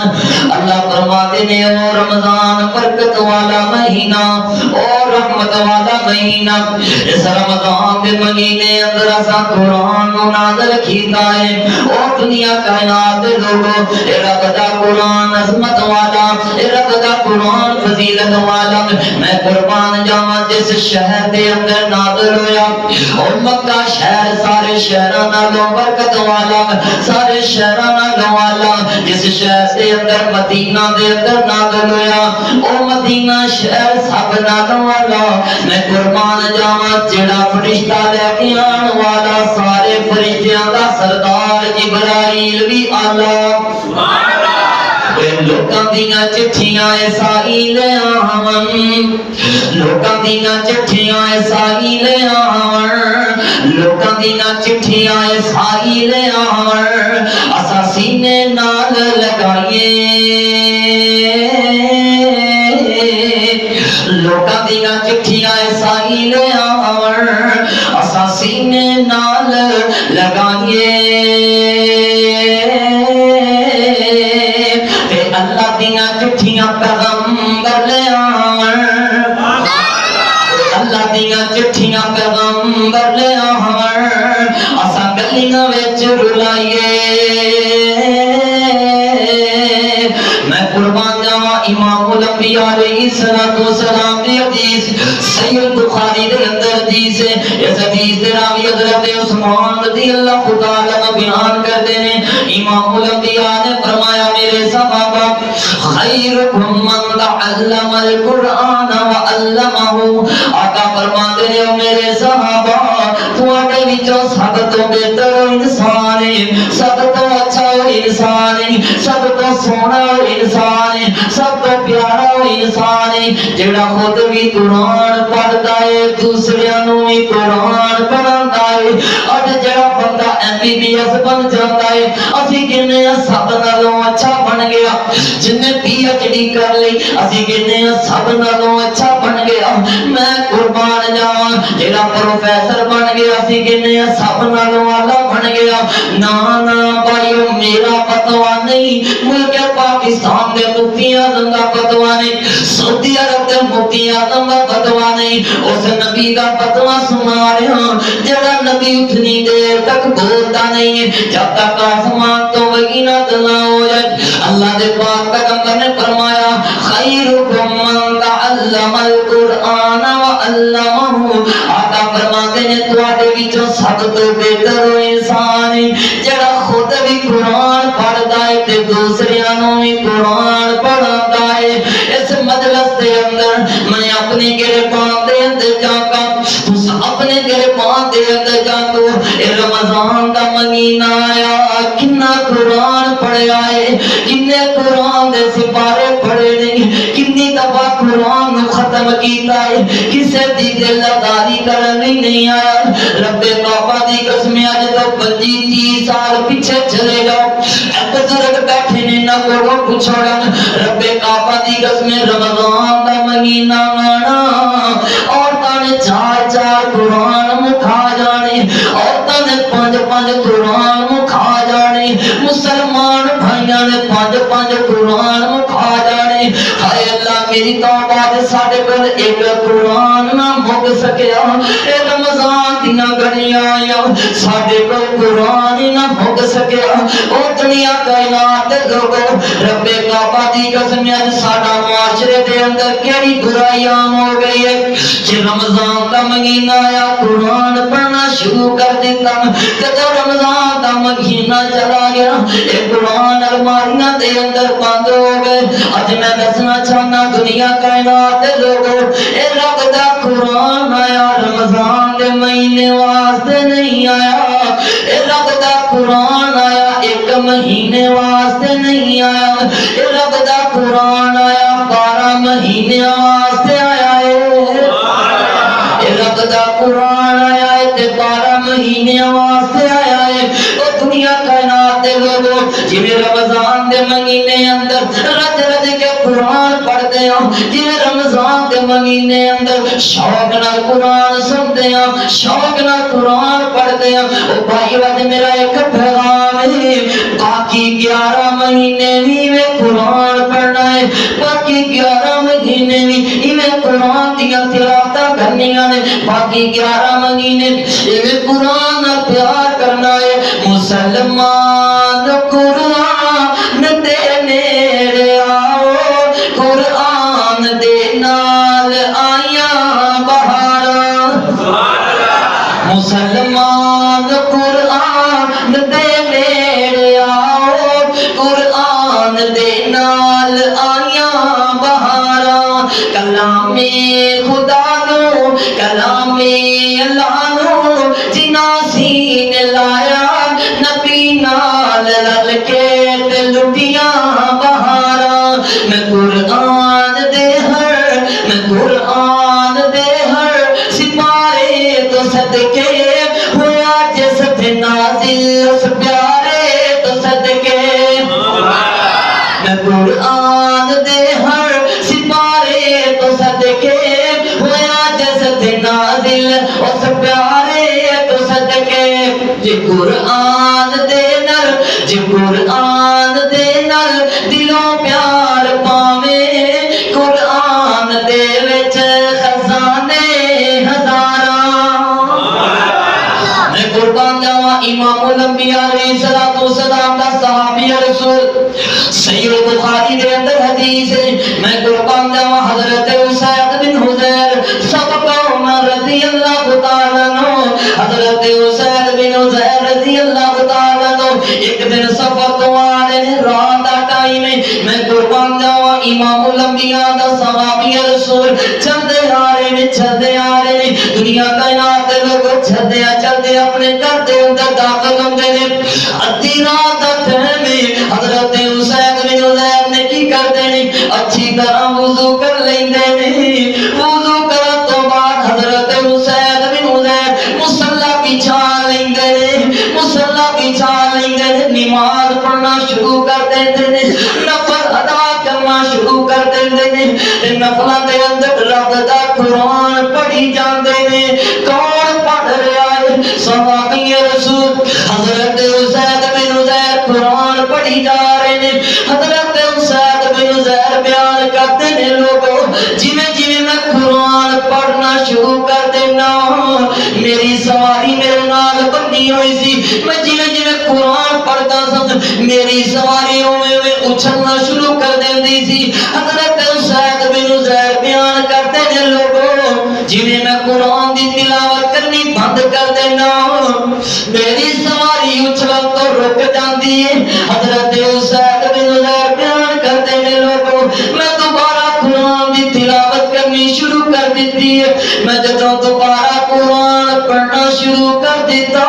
اللہ فرماتے ہیں او رمضان برکت والا مہینہ اور رحمت والا مہینہ. اس رمضان کے مہینے اندر اساں قرآن نازل کیتا ہے. اور دنیا کائنات دے لوگوں اے رب دا قرآن عظمت والا اے رب دا قرآن فضیلت والا. میں قربان جاواں جس شہر دے اندر نازل ہویا اور مکہ شہر سارے شہراں نالوں برکت والا سارے شہراں نالوں والا. جس شہر دے اندر مدینہ دے اندر نازل ہویا او مدینہ شہر سب نالوں والا. میں قربان جاواں جڑا فرشتہ لے کے آن والا سارے فرشتیاں دا سردار جبرائیل بھی آلہ. سبحان اللہ. لوکاں دیاں چٹھیاں عیسائی لے آون لوکاں دیاں چٹھیاں عیسائی لے آون لوکاں دیاں چٹھیاں عیسائی لے آون اساں سینے نال لگائیے لوکاں دیاں چٹھیاں عیسائی لے آون اساں سینے نال لگائیے. اللہ دیاں چٹھیاں پیغمبر لے آون اللہ دیاں چٹھیاں پیغمبر لے آون اساں گلیاں وچ رلائیے. میں قربان جاواں امام الانبیاء علیہ السلام دی حدیث صحیح بخاری دے اندر حدیث ہے. اس حدیث دے راوی حضرت عثمان رضی اللہ تعالی عنہ بیان کرتے ہیں امام الانبیاء نے فرمایا میرے صحابہ خیرکم من تعلم القرآن وعلمہ. آقا فرماتے ہیں میرے صحابہ تواڈے وچوں سب تو بہتر انسان ہے, سب تو اچھا انسان ہے, سب تو سونا انسان ہے, سب تو پیارا انسان ہے جڑا خود بھی قرآن پڑھدا ہے دوسریاں نوں بھی قرآن پڑھاوندا ہے. اج جڑا بندہ MBBS بن جاندا ہے اسی کہنے سب نالوں اچھا بن گیا, جن نے PhD کر لی اسی کہنے سب نالوں اچھا بن گیا. میں قربان جاواں جڑا پروفیسر بن گیا اسی کہنے سب نالوں اعلی بن گیا. نا نا بھائیو میرا فتوا نہیں, ملک پاکستان دے مفتی اعظم دا فتوا نہیں, سعودی عرب دے مفتی اعظم دا فتوا نہیں, اس نبی دا فتوا سنا رہا ہوں جڑا نبی اتنی دیر تک بولتا نہیں ہے جب تک آسمان تو وہی نہ نہ ہو جائے. اللہ دے پاک پیغمبر نے فرمایا خیرکم من تعلم القرآن وعلمہ. آقا فرماتے ہیں تواڈے وچوں سب تو بہتر انسان ہے جڑا خود بھی قرآن پڑھدا ہے تے دوسریاں نوں بھی قرآن پڑھاوندا ہے. اس مجلس دے اندر میں اپنے گربان دے اندر جا کے تس اپنے گربان دے اندر جا کے اے رمضان دا مہینہ آیا کنا قرآن پڑھیا ہے, کنے قرآن دے سپارے پڑھے نہیں, کتنی دفعہ قرآن نو ختم کیتا ہے, کسے دی دلداری کرنی نہیں آیا. رب کعبہ دی قسم اج تو 25-30 سال پیچھے چلے جاؤ ایک بزرگ بیٹھے نے نہ کو پوچھو رب کعبہ دی قسم رمضان دا مہینہ آنا عورتاں نے 4 قرآن مکھا جانے, عورتاں نے 5 قرآن مکھا جانے, مسلمان بھائیاں نے 5 قرآن مکھا جانے. ہائے اللہ میری توبہ دے ساڈے کول ایک قرآن نہ مک سکیا. اے رمضان دیاں گھڑیاں آئیاں ساڈے کول قرآن نہ مک سکیا. او دنیا کائنات دے لوگو رب کعبہ دی قسم اج ساڈا معاشرے دے اندر کیڑی برائی عام ہو گئی ہے کہ رمضان دا مہینہ آیا قرآن پڑھنا شروع کر دیتا, جدو رمضان دا مہینہ چلا گیا اے قرآن الماریاں دے اندر بند ہو گئے. اج میں دسنا چاہنا دنیا کائنات دے لوگو اے رب دا قرآن آیا رمضان دے مہینے واسطے نہیں آیا, اے رب دا قرآن آیا ایک مہینے واسطے نہیں آیا, اے رب دا قرآن آیا 12 مہینے واسطے آیا ہے. اے رب دا قرآن آیا ہے تے 12 مہینے واسطے آیا ہے. او دنیا کائنات دے لوگو جویں رمضان دے مہینے اندر رج رج کے قرآن پڑھتے ہیں, جویں رمضان دے مہینے اندر شوق نال قرآن سنتے ہیں, شوق نال قرآن پڑھتے ہیں. او بھائی اج میرا ایک پیغام ہے باقی 11 مہینے بھی میں قرآن پڑھنا ہے, باقی 11 مہینے بھی میں قرآن دیاں تلاوتاں کرنیاں نے, باقی 11 مہینے میں قرآن نال پیار کرنا ہے. مسلمان قرآن دے نیڑے آؤ, قرآن دے نال آیاں بہاراں. مسلمان قرآن دے نیڑے آؤ, قرآن دے نال آیاں بہاراں. کلام خدا نو کلام اللہ نو جنا سینے لایا نبی نال رل کے تے لٹیاں بہاراں. میں قرآن دے ہر سپارے تو صدقے ہوا جس پہ نازل اس پیارے تو صدقے. میں قرآن دے ہر سپارے تو صدقے ہوا جس پہ نازل اس پیارے تو صدقے. جی قرآن دے نال دلوں پیار پاویں, قرآن دے وچ خزانے ہزاراں. میں قربان جاواں امام الانبیاء علیہ السلام دا صحابی رسول صحیح بخاری دے اندر حدیث ہے میں قربان جاواں حضرت اسید بن حضیر سب قوم رضی اللہ تعالیٰ عنہ حضرت اسید بن حضیر رضی اللہ تعالیٰ عنہ ایک دن سفر تو آ رہے ہیں رات کا ٹائم ہے میں قربان جاواں امام الانبیاء دا صحابی رسول چلتے آ رہے ہیں دنیا کائنات دے لوگ چلتے اپنے گھر دے اندر داخل ہوندے نے ادھی رات دا ٹائم ہے حضرت اسید بن حضیر نے کی کرتے ہیں اچھی طرح وضو کر لیندے نے وضو کرن تو بعد حضرت اسید بن حضیر مصلی بچھا لیندے نے نماز پڑھنا شروع کر دیندے نے نفل ادا کرنا شروع کر دیندے نے نفلاں دے اندر رب دا قرآن پڑھی جاندے نے کون پڑھ رہا ہے صحابی رسول حضرت اسید بن حضیر قرآن پڑھی جا رہے ہیں حضرت اسید بن حضیر بیان کرتے ہیں لوگوں جویں میں قرآن پڑھنا شروع کر دینا میری سواری میرے نال بندی ہوئی سی میں جویں قرآن پڑھتا سا میری سواری میں اچھلنا شروع کر دیندی سی حضرت اسید بن حضیر بیان کرتے ہیں لوگوں جویں میں قرآن دی تلاوت کرنی بند کر دینا میری سواری اچھلن تو رک جاندی ہے حضرت اسید بن حضیر بیان کرتے ہیں لوگوں میں دوبارہ قرآن دی تلاوت کرنی شروع کر دیتی ہے میں جدوں دوبارہ قرآن پڑھنا شروع کر دیتا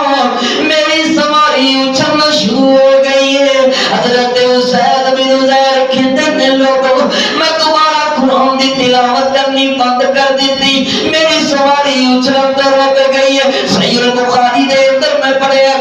میری سواری اچھلنا شروع ہو گئی ہے حضرت اسید بن حضیر کہتے ہیں لوگوں میں دوبارہ قرآن دی تلاوت کرنی بند کر دیتی میری سواری اچھلن تو رک گئی ہے صحیح البخاری دے اندر میں پڑھیا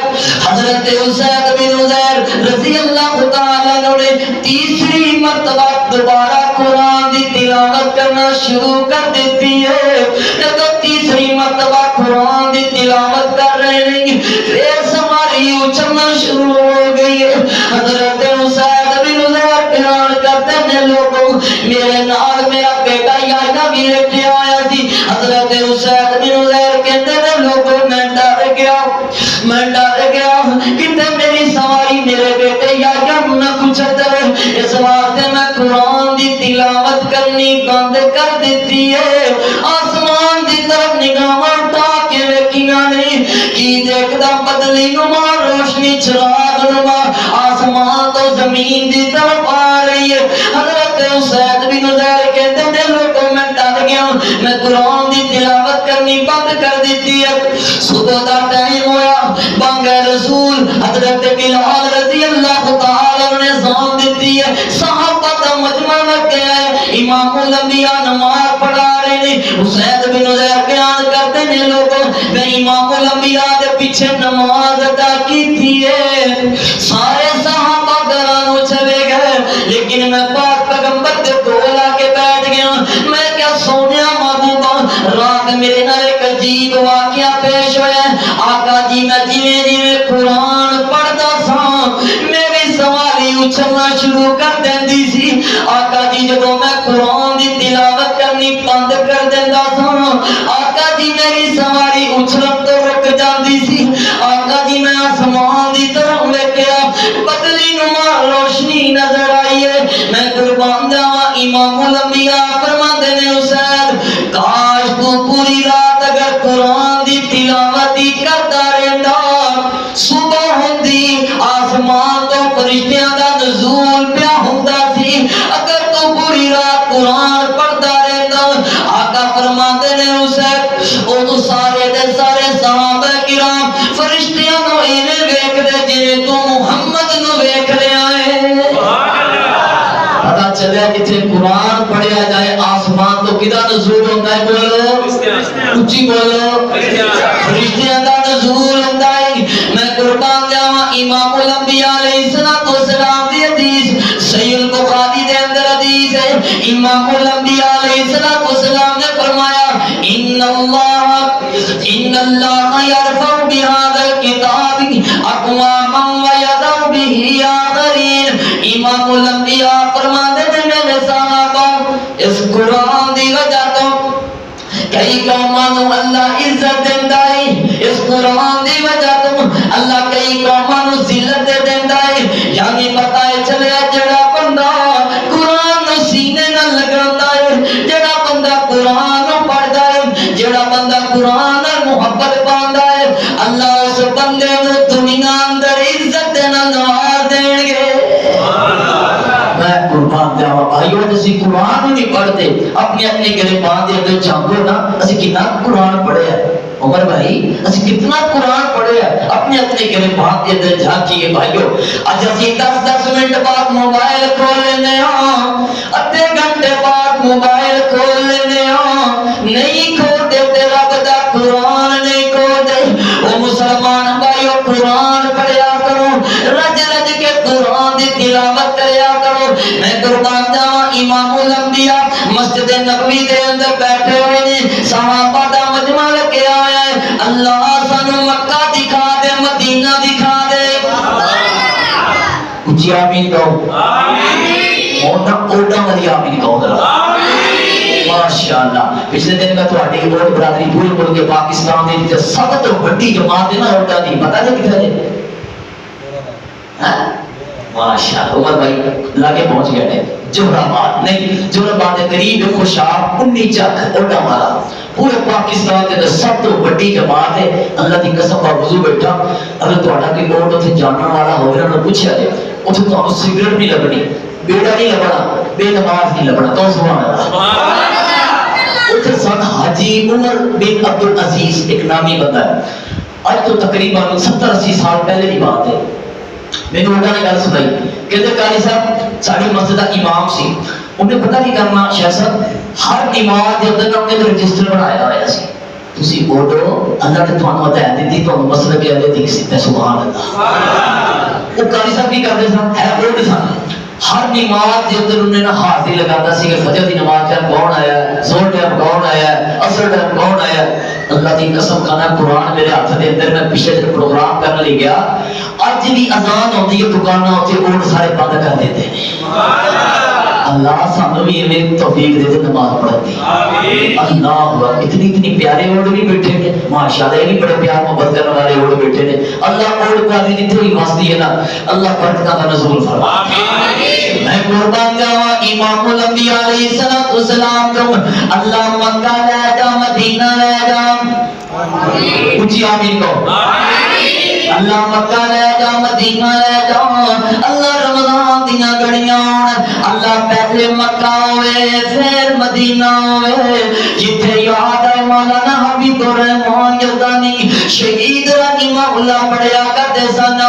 حضرت اسید بن حضیر رضی اللہ تعالیٰ عنہ نے تیسری مرتبہ دوبارہ قرآن دی تلاوت کرنا شروع کر دیتی ہے جب تیسری مرتبہ قرآن دی تلاوت کر رہے ہیں پھر سواری اچھلنا شروع ہو گئی ہے حضرت اسید بن حضیر بیان کرتے ہیں لوگوں میرے نال میرا بیٹا یحییٰ بھی لیٹے آیا سی حضرت اسید بن حضیر کہتے ہیں لوگوں میں ڈر گیا کہتے میری سواری میرے بیٹے یحییٰ نہ کچھ دے اس واسطے میں قرآن دی تلاوت کرنی بند کر دیتی ہے آسمان دی طرف نگاہ اٹھا کے ویکھیاں نہیں کی دیکھدا بدلی نما روشنی چراغ نما آسمان تو زمین دی طرف آ رہی ہے حضرت اسید بن حضیر کہتے ہیں لوگوں میں ڈر گیا میں قرآن دی تلاوت کرنی بند کر دیتی ہے صبح دا ٹائم ہویا بانگ رسول حضرت بلال رضی اللہ تعالی عنہ نے اذان دیتی ہے صحابہ کا مجمع لگ گیا ہے امام الانبیاء نماز پڑھا رہے ہیں اسید بن حضیر بیان کرتے ہیں لوگوں میں امام الانبیاء دے پیچھے نماز ادا کی تھی ہے سارے صحابہ گھراں چلے گئے لیکن میں پاک پیغمبر دے کول آ کے بیٹھ گیا میں کیا سونیا محبوبہ رات میرے نال ایک عجیب واقعہ پیش ہوا ہے آقا جی میں جویں قرآن پڑھدا سا میری سواری اچھلنا شروع کر دیندی سی آقا جی جدوں میں قرآن دی تلاوت کرنی بند کر دیندا سا آقا جی میری سواری اچھلن تو رک جاندی سی آقا جی میں آسمان دی طرف ویکھیا بدلی نما روشنی نظر آئی ہے میں قربان جاواں امام الانبیاء فرماندے نے حسین کاش تو پوری رات اگر قرآن دی تلاوت ہی کرتا رہندا صبح ہوندی آسمان تو فرشتیاں دا نزول پیا ہوندا سی اگر تو پوری رات قرآن پڑھتا رہندا آقا فرماندے نے حسین او تو سارے دے سارے صحابہ کرام فرشتیاں نو ایویں ویکھدے جویں تو محمد نو ویکھ رہا ہے پتہ چلیا جتھے قرآن پڑھیا جائے آسمان تو کدا نزول ہوندا ہے بولو اونچی بولو فرشتیاں دا نزول ہوندا ہے میں قربان جاواں امام الانبیاء علیہ الصلوۃ والسلام دی حدیث صحیح البخاری دے اندر حدیث ہے امام الانبیاء علیہ الصلوۃ والسلام نے فرمایا ان اللہ یرفع بهذا الكتاب اقواما ويضع به آخرین امام الانبیاء فرماتے ہیں میرے صحابہ اس قرآن دی وجہ تو کئی قوماں نو اللہ عزت دیندا ہے اس قرآن دی وجہ تو اللہ کئی قوماں نو ذلت دیندا ہے یعنی پتہ ہے چلیا قربان جاوا بھائیو اسی قرآن نہیں پڑھتے اپنے اپنے گریبان دے اندر جھانکو نا اسی کتنا قرآن پڑھے ہیں عمر بھائی اسی کتنا قرآن پڑھے ہیں اپنے اپنے گریبان دے اندر جھانکیے بھائیو اج اسی 10 منٹ بعد موبائل کھول لینے ہاں ادھے گھنٹے بعد موبائل کھول لینے ہاں نہیں کھول دیتے رب دا قرآن نہیں کھول دے او مسلمان بھائیو قرآن پڑھیا کرو رج رج کے قرآن دی تلاوت کریا کرو میں قربان جاواں امام الانبیاء مسجد نبوی دے اندر بیٹھے ہوئے نے صحابہ دا مجمع لے کے آیا ہے اللہ سانو مکہ دکھا دے مدینہ دکھا دے اچھی آمین کہو آمین اوڈا مدی آمین کہو آمین ماشاءاللہ پچھلے دن میں تھوڑی اوڈ برادری پورے ملک پاکستان دے سب تو بڑی جماعت ہے نا اوڈا دی پتہ نہیں کتنے دے ماشاءاللہ عمر بھائی لاگے پہنچ گئے ہیں جوہرآباد نہیں جوہرآباد کے قریب خوشاب 19 چک اوڈا مارا پورے پاکستان کے سب تو بڑی جماعت ہے اللہ کی قسم کا وضو بیٹھا اگر تھوڑا کوئی اوڈ اتنے جاننے والا ہوگا انہوں نے پوچھا جائے اتنے تو سگریٹ نہیں لگنی بیڑا نہیں لگنا بے نماز نہیں لگنا تو سبحان اللہ اتنے سن حاجی عمر بن عبدالعزیز ایک نامی بندہ ہے آج تو تقریباً 70-80 سال پہلے کی بات ہے میں نے انہوں نے گل سنائی کہتے قاری صاحب ساری مسجد کا امام سی انہیں پتہ نہیں کرنا شاہ صاحب ہر نماز دے اندر انہوں نے رجسٹر بنایا ہوا سی تسی اوڈو اللہ نے تمہیں ہدایت دیتی تو مسئلہ کے اندر دیکھ سکتے ہیں سبحان اللہ وہ قاری صاحب کی کرتے سن ہے اوڈ سن ہر نماز دے اندر انہوں نے حاضری لگاتا سی کہ فجر دی نماز ٹائم کون آیا ہے زور ٹائم کون آیا ہے عصر ٹائم کون آیا ہے اللہ کی قسم کھانا قرآن میرے ہاتھ دے اندر میں پچھلے دن پروگرام کرنے لے گیا اج بھی اذان ہوتی ہے دکاناں ہوتی ہے اوڈ سارے بند کر دیتے ہیں اللہ سانو بھی ہمیں توفیق دے دے نماز پڑھنے آمین اللہ اتنی اتنی پیارے اوڈ بھی بیٹھے ہیں ماشاءاللہ یہ بھی بڑے پیار محبت کرنے والے اوڈ بیٹھے ہیں اللہ اوڈ کا دی جتنے بھی واسطی ہے نا اللہ برکتاں کا نزول فرما آمین میں قربان جاواں امام الانبیاء علیہ الصلوۃ والسلام کو اللہ مکہ لے جا مدینہ لے جا آمین اونچی آمین کہو آمین اللہ مکہ لے جا مدینہ لے جا اللہ رمضان دیاں گھڑیاں اللہ پہلے مکہ ہوئے پھر مدینہ ہوئے جتھے یاد ہے مولانا حبیب الرحمان یزدانی شہید رحمہ اللہ پڑھیا کرتے سن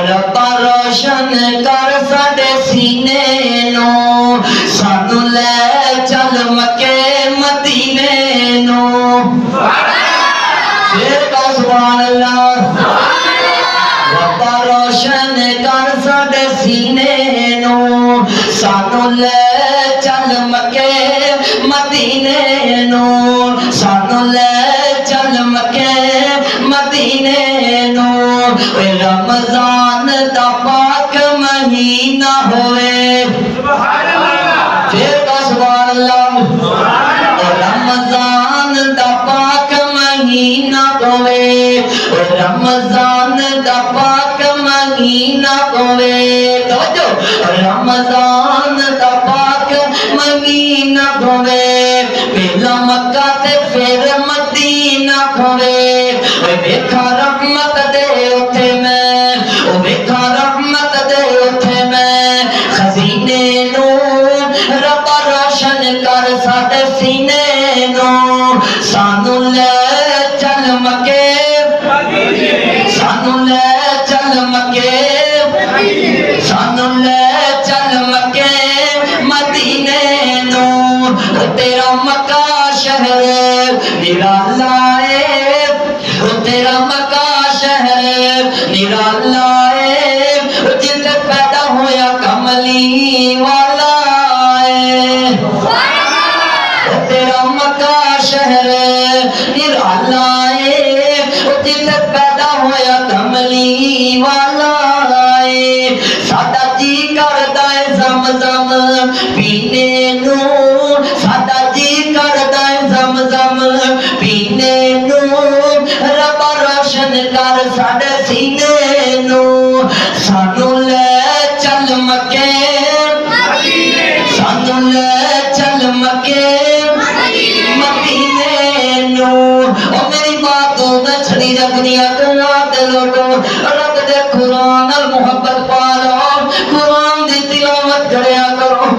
رب روشن کر ساڈے سینے نو سانو لے چل مکے مدینے نو پھر کا سبحان اللہ رب روشن کر ساڈے سینے نو سانو لے چل مکے مدینے نو سانو لے چل مکے مدینے نو رمضان دا پاک مہینہ ہوئے پھر کا سبحان اللہ رمضان دا پاک مہینہ ہوئے رمضان دا پاک مہینہ ہوئے توجہ رمضان دا پاک مہینہ ہوئے پہلا مکہ تے پھر مدینہ ہوئے ویکھا رحمت دے اوتھے میں ویکھا رحمت دے اوتھے میں خزینے نو رب روشن کر ساڈے سینے نو سانو لے چل مکے سانو لے چل مکے سانو لے چل مکے مدینے نو تیرا مکہ شہر نرالا ہے تیرا مکہ شہر نرالا ہے جس پیدا ہویا کملی والا ہے تیرا مکہ شہر نرالا ہے جس پیدا ہویا کملی والا ہے ساڈا جی کردا ہے زمزم پینے نو ساڈا جی کردا ہے زمزم پینے نو رب روشن کر ساڈے سینے نو سانو لے چل مکے سانو لے چل مکے مدینے نو او میری بات نہ چھڑی رکھنی اکھاں لوگوں رب دے قرآن محبت پالو قرآن دی تلاوت کریا کرو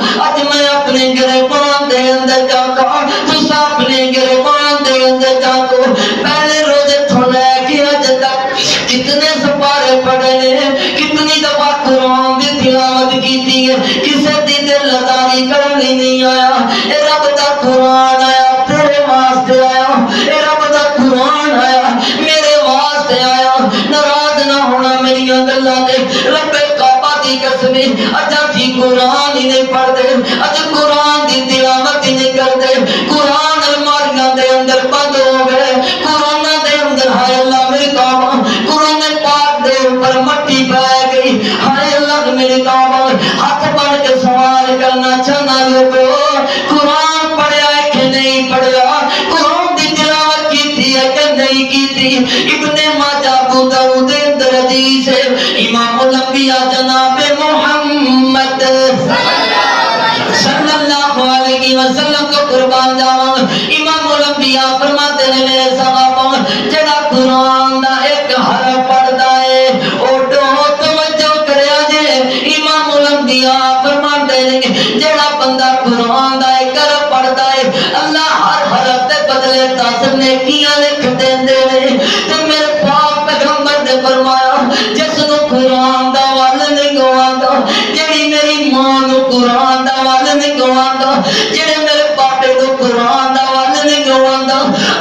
فرمانی کرنے نہیں آیا، اے رب دا قرآن آیا تیرے واسطے آیا، اے رب دا قرآن آیا میرے واسطے آیا، ناراض نہ ہونا میری گلاں تے، رب کعبہ دی قسم اجا تھی قرآن ہی نہیں پڑھدے، اج قرآن دی تلاوت ہی نہیں کردے، قرآن الماریاں دے اندر بند ہو گئے، قرآن دے اندر ہائے اللہ میری کعبہ، قرآن پاک دے اوپر مٹی پہ گئی، ہائے اللہ میری کعبہ، ہاتھ بڑھ کے سوال کرنا چاہنا لوگو، قرآن پڑھیا ہے کہ نہیں پڑھیا، قرآن دی تلاوت کی تھی ہے کہ نہیں کی تھی؟ ابن ماجہ ابو داؤد اندر حدیث ہے، امام الانبیاء جناب محمد صلی اللہ علیہ وسلم کو قربان جاواں، امام الانبیاء فرماتے ہیں میرے صحابہ جڑا قرآن دا ایک حرف پڑھدا ہے او دو توجہ کریا جے، امام الانبیاء فرماتے ہیں جڑا بندہ قرآن دا ایک حرف پڑھدا ہے اللہ ہر حرف دے بدلے 10 نیکیاں لکھ دیندے نے، تے میرے پاک پیغمبر نے فرمایا جس نو قرآن دا ول نہیں گواندا، جڑی میری ماں نو قرآن دا ول نہیں گواندا، جڑے میرے باپے کو قرآن دا ول نہیں گواندا،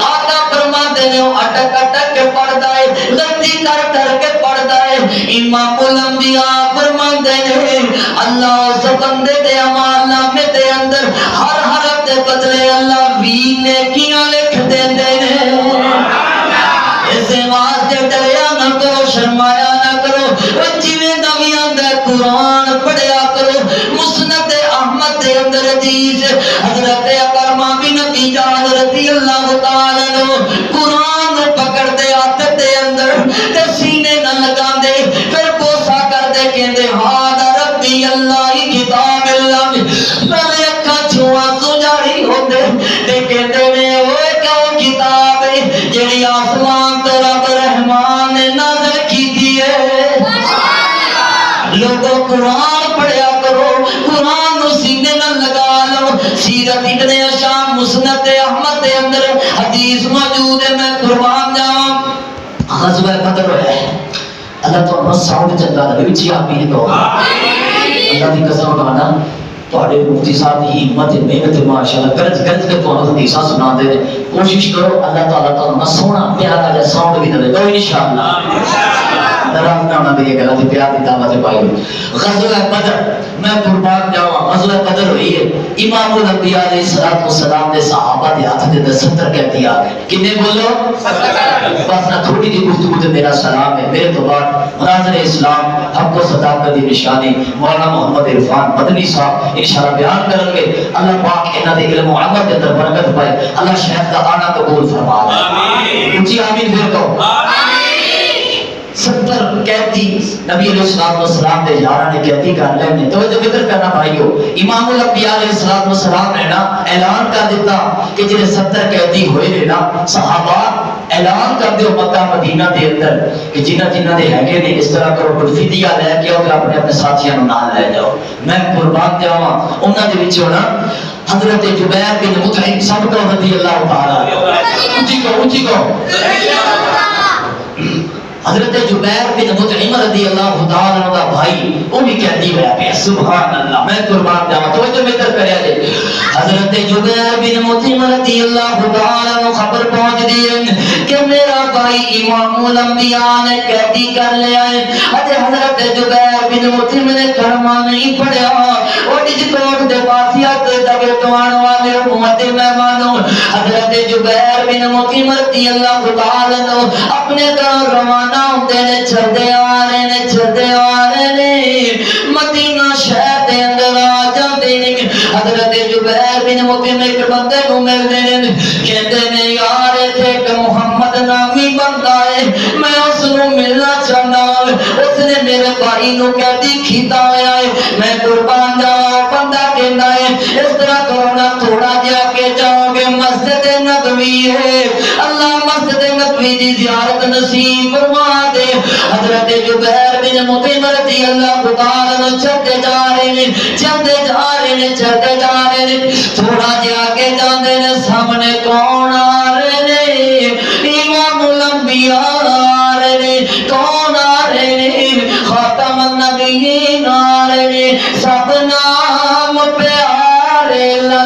آقا فرماتے ہیں اٹک اٹک کے پڑھدا ہے، غلطی کر کر کے پڑھدا ہے، امام الانبیاء فرماتے ہیں اللہ اس بندے دے اعمال نامے دے اندر ہر حرف دے بدلے اللہ 20 نیکیاں لکھ دیندے نے۔ اس واسطے ڈریا نہ کرو، شرمایا نہ کرو، او جویں دا وی آندا قرآن پڑھیا کرو۔ مسند احمد دے اندر حدیث حضرت اکرمہ بن ابی جہل رضی اللہ تعالی عنہ قرآن پکڑ دے ہاتھ دے اندر تے سینے نہ لگا دے، پھر بوسا کر دے کہندے ہاد ربی اللہ کتاب اللہ، میرے اکھاں چوں آنسو جاری ہوندے تے کہندے نے اوے کیوں کتاب ہے جڑی آسمان تو رب رحمان نے نازل کی ہے۔ لوگوں قرآن پڑھیا کرو، قرآن نو سینے نہ لگا لو۔ سیرت ابن ہشام مسند احمد دے اندر حدیث موجود ہے، میں قربان جاواں غزوہ بدر ہے، اللہ تو بس ساؤنڈ چنگا لگے جی آمین کہو، اللہ دی قسم اٹھانا تواڈے مفتی صاحب دی ہمت محنت ماشاءاللہ گرج گرج کے تانوں حدیثاں سناندے نے، کوشش کرو اللہ تعالیٰ تانوں سونا پیارا جا ساؤنڈ بھی دے گا انشاءاللہ، ناراض نہ ہونا میری گلاں تے پیار دی دعوت پائی۔ غزوہ بدر میں قربان جاواں، غزوہ بدر ہوئی ہے، امام الانبیاء علیہ الصلوۃ والسلام دے صحابہ دے ہاتھ دے 70 قیدی آ گئے، کنے بولو 70۔ بس نہ تھوڑی جی گفتگو تے میرا سلام ہے، میرے تو بعد مناظر اسلام حق و صداقت دی نشانی مولانا محمد عرفان مدنی صاحب انشاءاللہ بیان کریں گے، اللہ پاک انہاں دے علم و عمل دے اندر برکت پائے، اللہ شیخ دا آنا قبول فرما لے، آمین، اونچی آمین پھر کہو آمین۔ 70 قیدی نبی علیہ السلام دے یاراں نے قیدی کر لے نے، توجہ فکر کرنا بھائیو، امام الانبیاء علیہ السلام نے نا اعلان کر دیتا کہ جڑے 70 قیدی ہوئے نے نا صحابہ اعلان کر دیو مکہ مدینہ دے اندر کہ جنہ جنہ دے ہیگے نے اس طرح کرو کوئی فدیہ لے کے آؤ اپنے اپنے ساتھیاں نوں نال لے جاؤ، میں قربان جاواں انہاں دے وچوں نا حضرت جبیر بن مطعم سب کو رضی اللہ تعالی اونچی کو حضرت جبیر بن مطعم رضی اللہ تعالی عنہ دا بھائی وہ بھی قیدی ہوا پیا، سبحان اللہ، میں قربان جاواں توجہ میدر کریا جے، حضرت جبیر بن مطعم رضی اللہ تعالی عنہ خبر پہنچ دی کہ میرا بھائی امام الانبیاء نے قیدی کر لیا ہے، حضرت جبیر بن مطعم نے کلمہ نہیں پڑھیا، وہ جس کوٹ دے پاسیات دگے توان والے حکومت مہمانوں حضرت جبیر بن مطعم رضی اللہ تعالی عنہ اپنے گھر روانہ ہوندے نے، چلدے آ رہے نے، مدینہ شہر دے اندر آ جاندے نے، حضرت جبیر بن مطعم ایک بندے کو ملدے نے، کہندے نے یار ایتھے ایک محمد نامی بندہ ہے، میں اس نوں ملنا چاہنا، اس نے میرے بھائی نوں قیدی کیتا ہوا ہے، میں قربان جاواں، بندہ کہندا ہے اس طرح کرو نا تھوڑا جا کے جاؤ گے مسجد نبوی ہے، اللہ مسجد نبوی دی زیارت نصیب فرما دے۔ حضرت جبیر بن مطعم رضی اللہ تعالی عنہ چلتے جا رہے نے، تھوڑا جا کے جاندے نے، سامنے کون آ رہے نے؟ امام الانبیاء آ رہے نے، کون آ رہے نے؟ خاتم النبیین آ رہے نے، سب نام پہ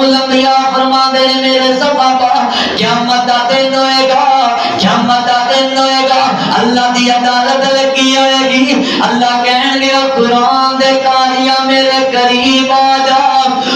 الانبیاء فرماتے ہیں میرے صحابہ قیامت دا دن ہوئے گا قیامت دا دن ہوئے گا اللہ دی عدالت لگی ہوئے گی اللہ کہیں گے قرآن دے کاریاں میرے قریب آ جا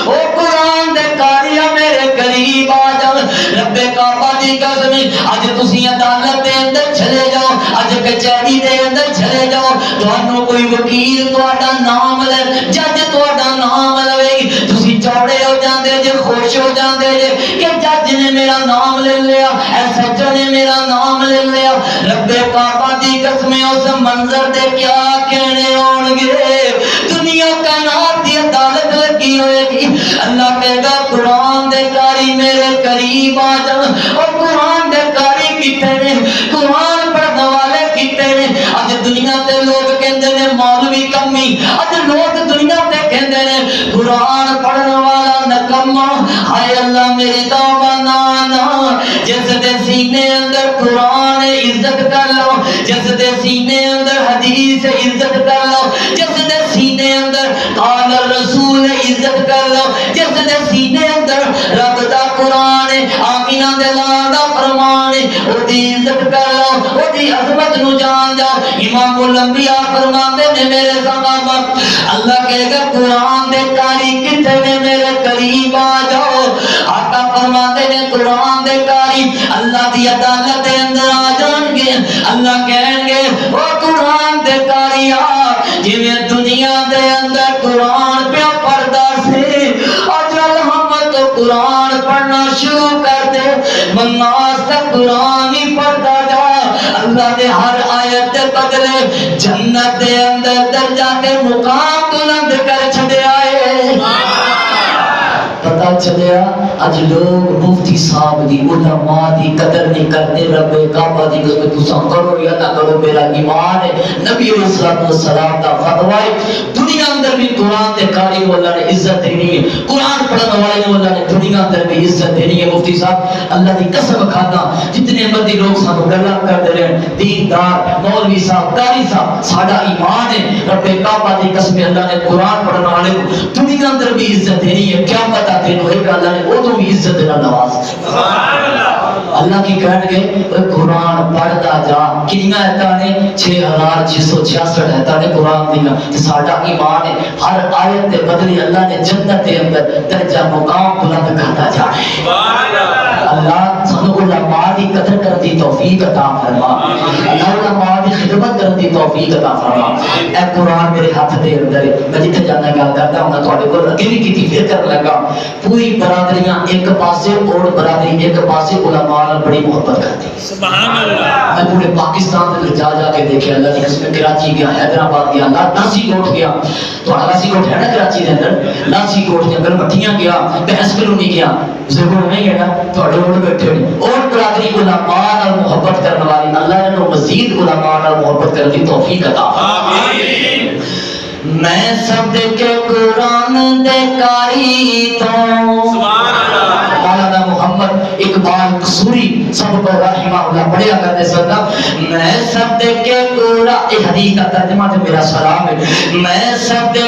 او قرآن دے کاریاں میرے قریب آ جا رب کعبہ دی قسم اج تسی عدالت دے اندر چلے جاؤ اج کچہری دے اندر چلے جاؤ تانوں کوئی وکیل تہاڈا نام لے جج تہاڈا نام لے تسی چوڑے ہو جاندے جے خوش ہو جاندے جے کہ جج نے میرا نام لے لیا ایس ایچ او نے میرا نام لے لیا رب کعبہ دی قسم اس منظر دے کیا کہنے ہون گے دنیا کائنات دی عدالت لگی ہوئے گی اللہ کہے گا قرآن دے کاری میرے قریب آ جا اور قرآن دے کاری کیتے نے قرآن پڑھنے والے کیتے نے اج دنیا تے لوگ کہندے نے مولوی کمی اج لوگ دنیا تے کہندے نے قرآن پڑھنے والا نکما ہائے اللہ میری توبہ نانا جس دے سینے اندر قرآن عزت کر لو جس دے سینے اندر حدیث عزت کر لو جس دے سینے اندر قال الرسول عزت کر لو جس دے سینے اندر رب دا قرآن آمینہ دے لانا فرمان او دی عزت کر لو او دی عظمت نو جان جاؤ امام الانبیاء فرماتے نے میرے صحابہ اللہ کہے گا قرآن دے کاری کتے نے میرے قریب آ جاؤ آقا فرماتے نے قرآن دے کاری اللہ دی عدالت دے اندر آ جان گے اللہ کہیں گے او قرآن دے کاری آ جی میں دنیا دے اندر قرآن پہ پڑھدا سے اجل ہم تو قرآن پڑھنا شروع کر دے مناس تک قرآن ہی پڑھتا جا اللہ دے ہر آیت دے بدلے جنت دے اندر درجہ کے مقام بلند کر چھڑے آئے پتہ چلیا اج لوگ مفتی صاحب دی علماء دی قدر نہیں کرتے رب کعبہ دی قسم تساں کرو یا نہ کرو میرا ایمان ہے نبی علیہ الصلوۃ والسلام دا فتوی دنیا اندر بھی قرآن دے قاری کو اللہ نے عزت دینی ہے قرآن پڑھنے والے کو اللہ نے دنیا اندر بھی عزت دینی ہے مفتی صاحب اللہ دی قسم کھانا جتنے مردی لوگ سانو گلاں کرتے رہے دیندار مولوی صاحب قاری صاحب ساڈا ایمان ہے رب کعبہ دی قسم اللہ نے قرآن پڑھنے والے کو دنیا اندر بھی عزت دینی ہے کیا پتہ دن ہوئے گا اللہ نے وہ تو بھی عزت دینا نواز اللہ کی کہنے گے قرآن پڑھتا جا کنیاں ایتا نے 6666 ایتا نے قرآن دینا کہ ساڑھا ایمان ہے ہر آیت دے بدلی اللہ نے جنت دے اندر درجہ مقام بلند کرتا جا اللہ سنو علماء دی قدر کر دی توفیق عطا فرما اللہ علماء دی خدمت کر دی توفیق عطا فرما اے قرآن میرے ہاتھ دے اندر میں جتنے جانا گا کرتا ہوں تھوڑے کو لگے بھی کی پھر کر لگا پوری برادریاں ایک پاسے اور برادری ایک پاسے علماء بڑی محبت کرتی سبحان اللہ میں پورے پاکستان میں جا جا کے دیکھے اللہ کی قسم کراچی گیا حیدرآباد گیا لاسی کوٹ گیا تو لاسی کوٹ ہے نا کراچی کے اندر لاسی کوٹ کے اندر مٹھیاں گیا بحث کلونی گیا ضرور نہیں ہے نا تھوڑے روڈ بیٹھے ہوئے اور برادری علماء اور محبت کرنے والی اللہ نے مزید علماء اور محبت کرنے کی توفیق عطا آمین میں سب کے قرآن دے کاری تو سبحان اللہ مولانا محمد اقبال قصوری سب کو رحمہ اللہ پڑھیا کرتے سکتا میں سب کے قرآن حدیث کا ترجمہ جو میرا سلام ہے میں سب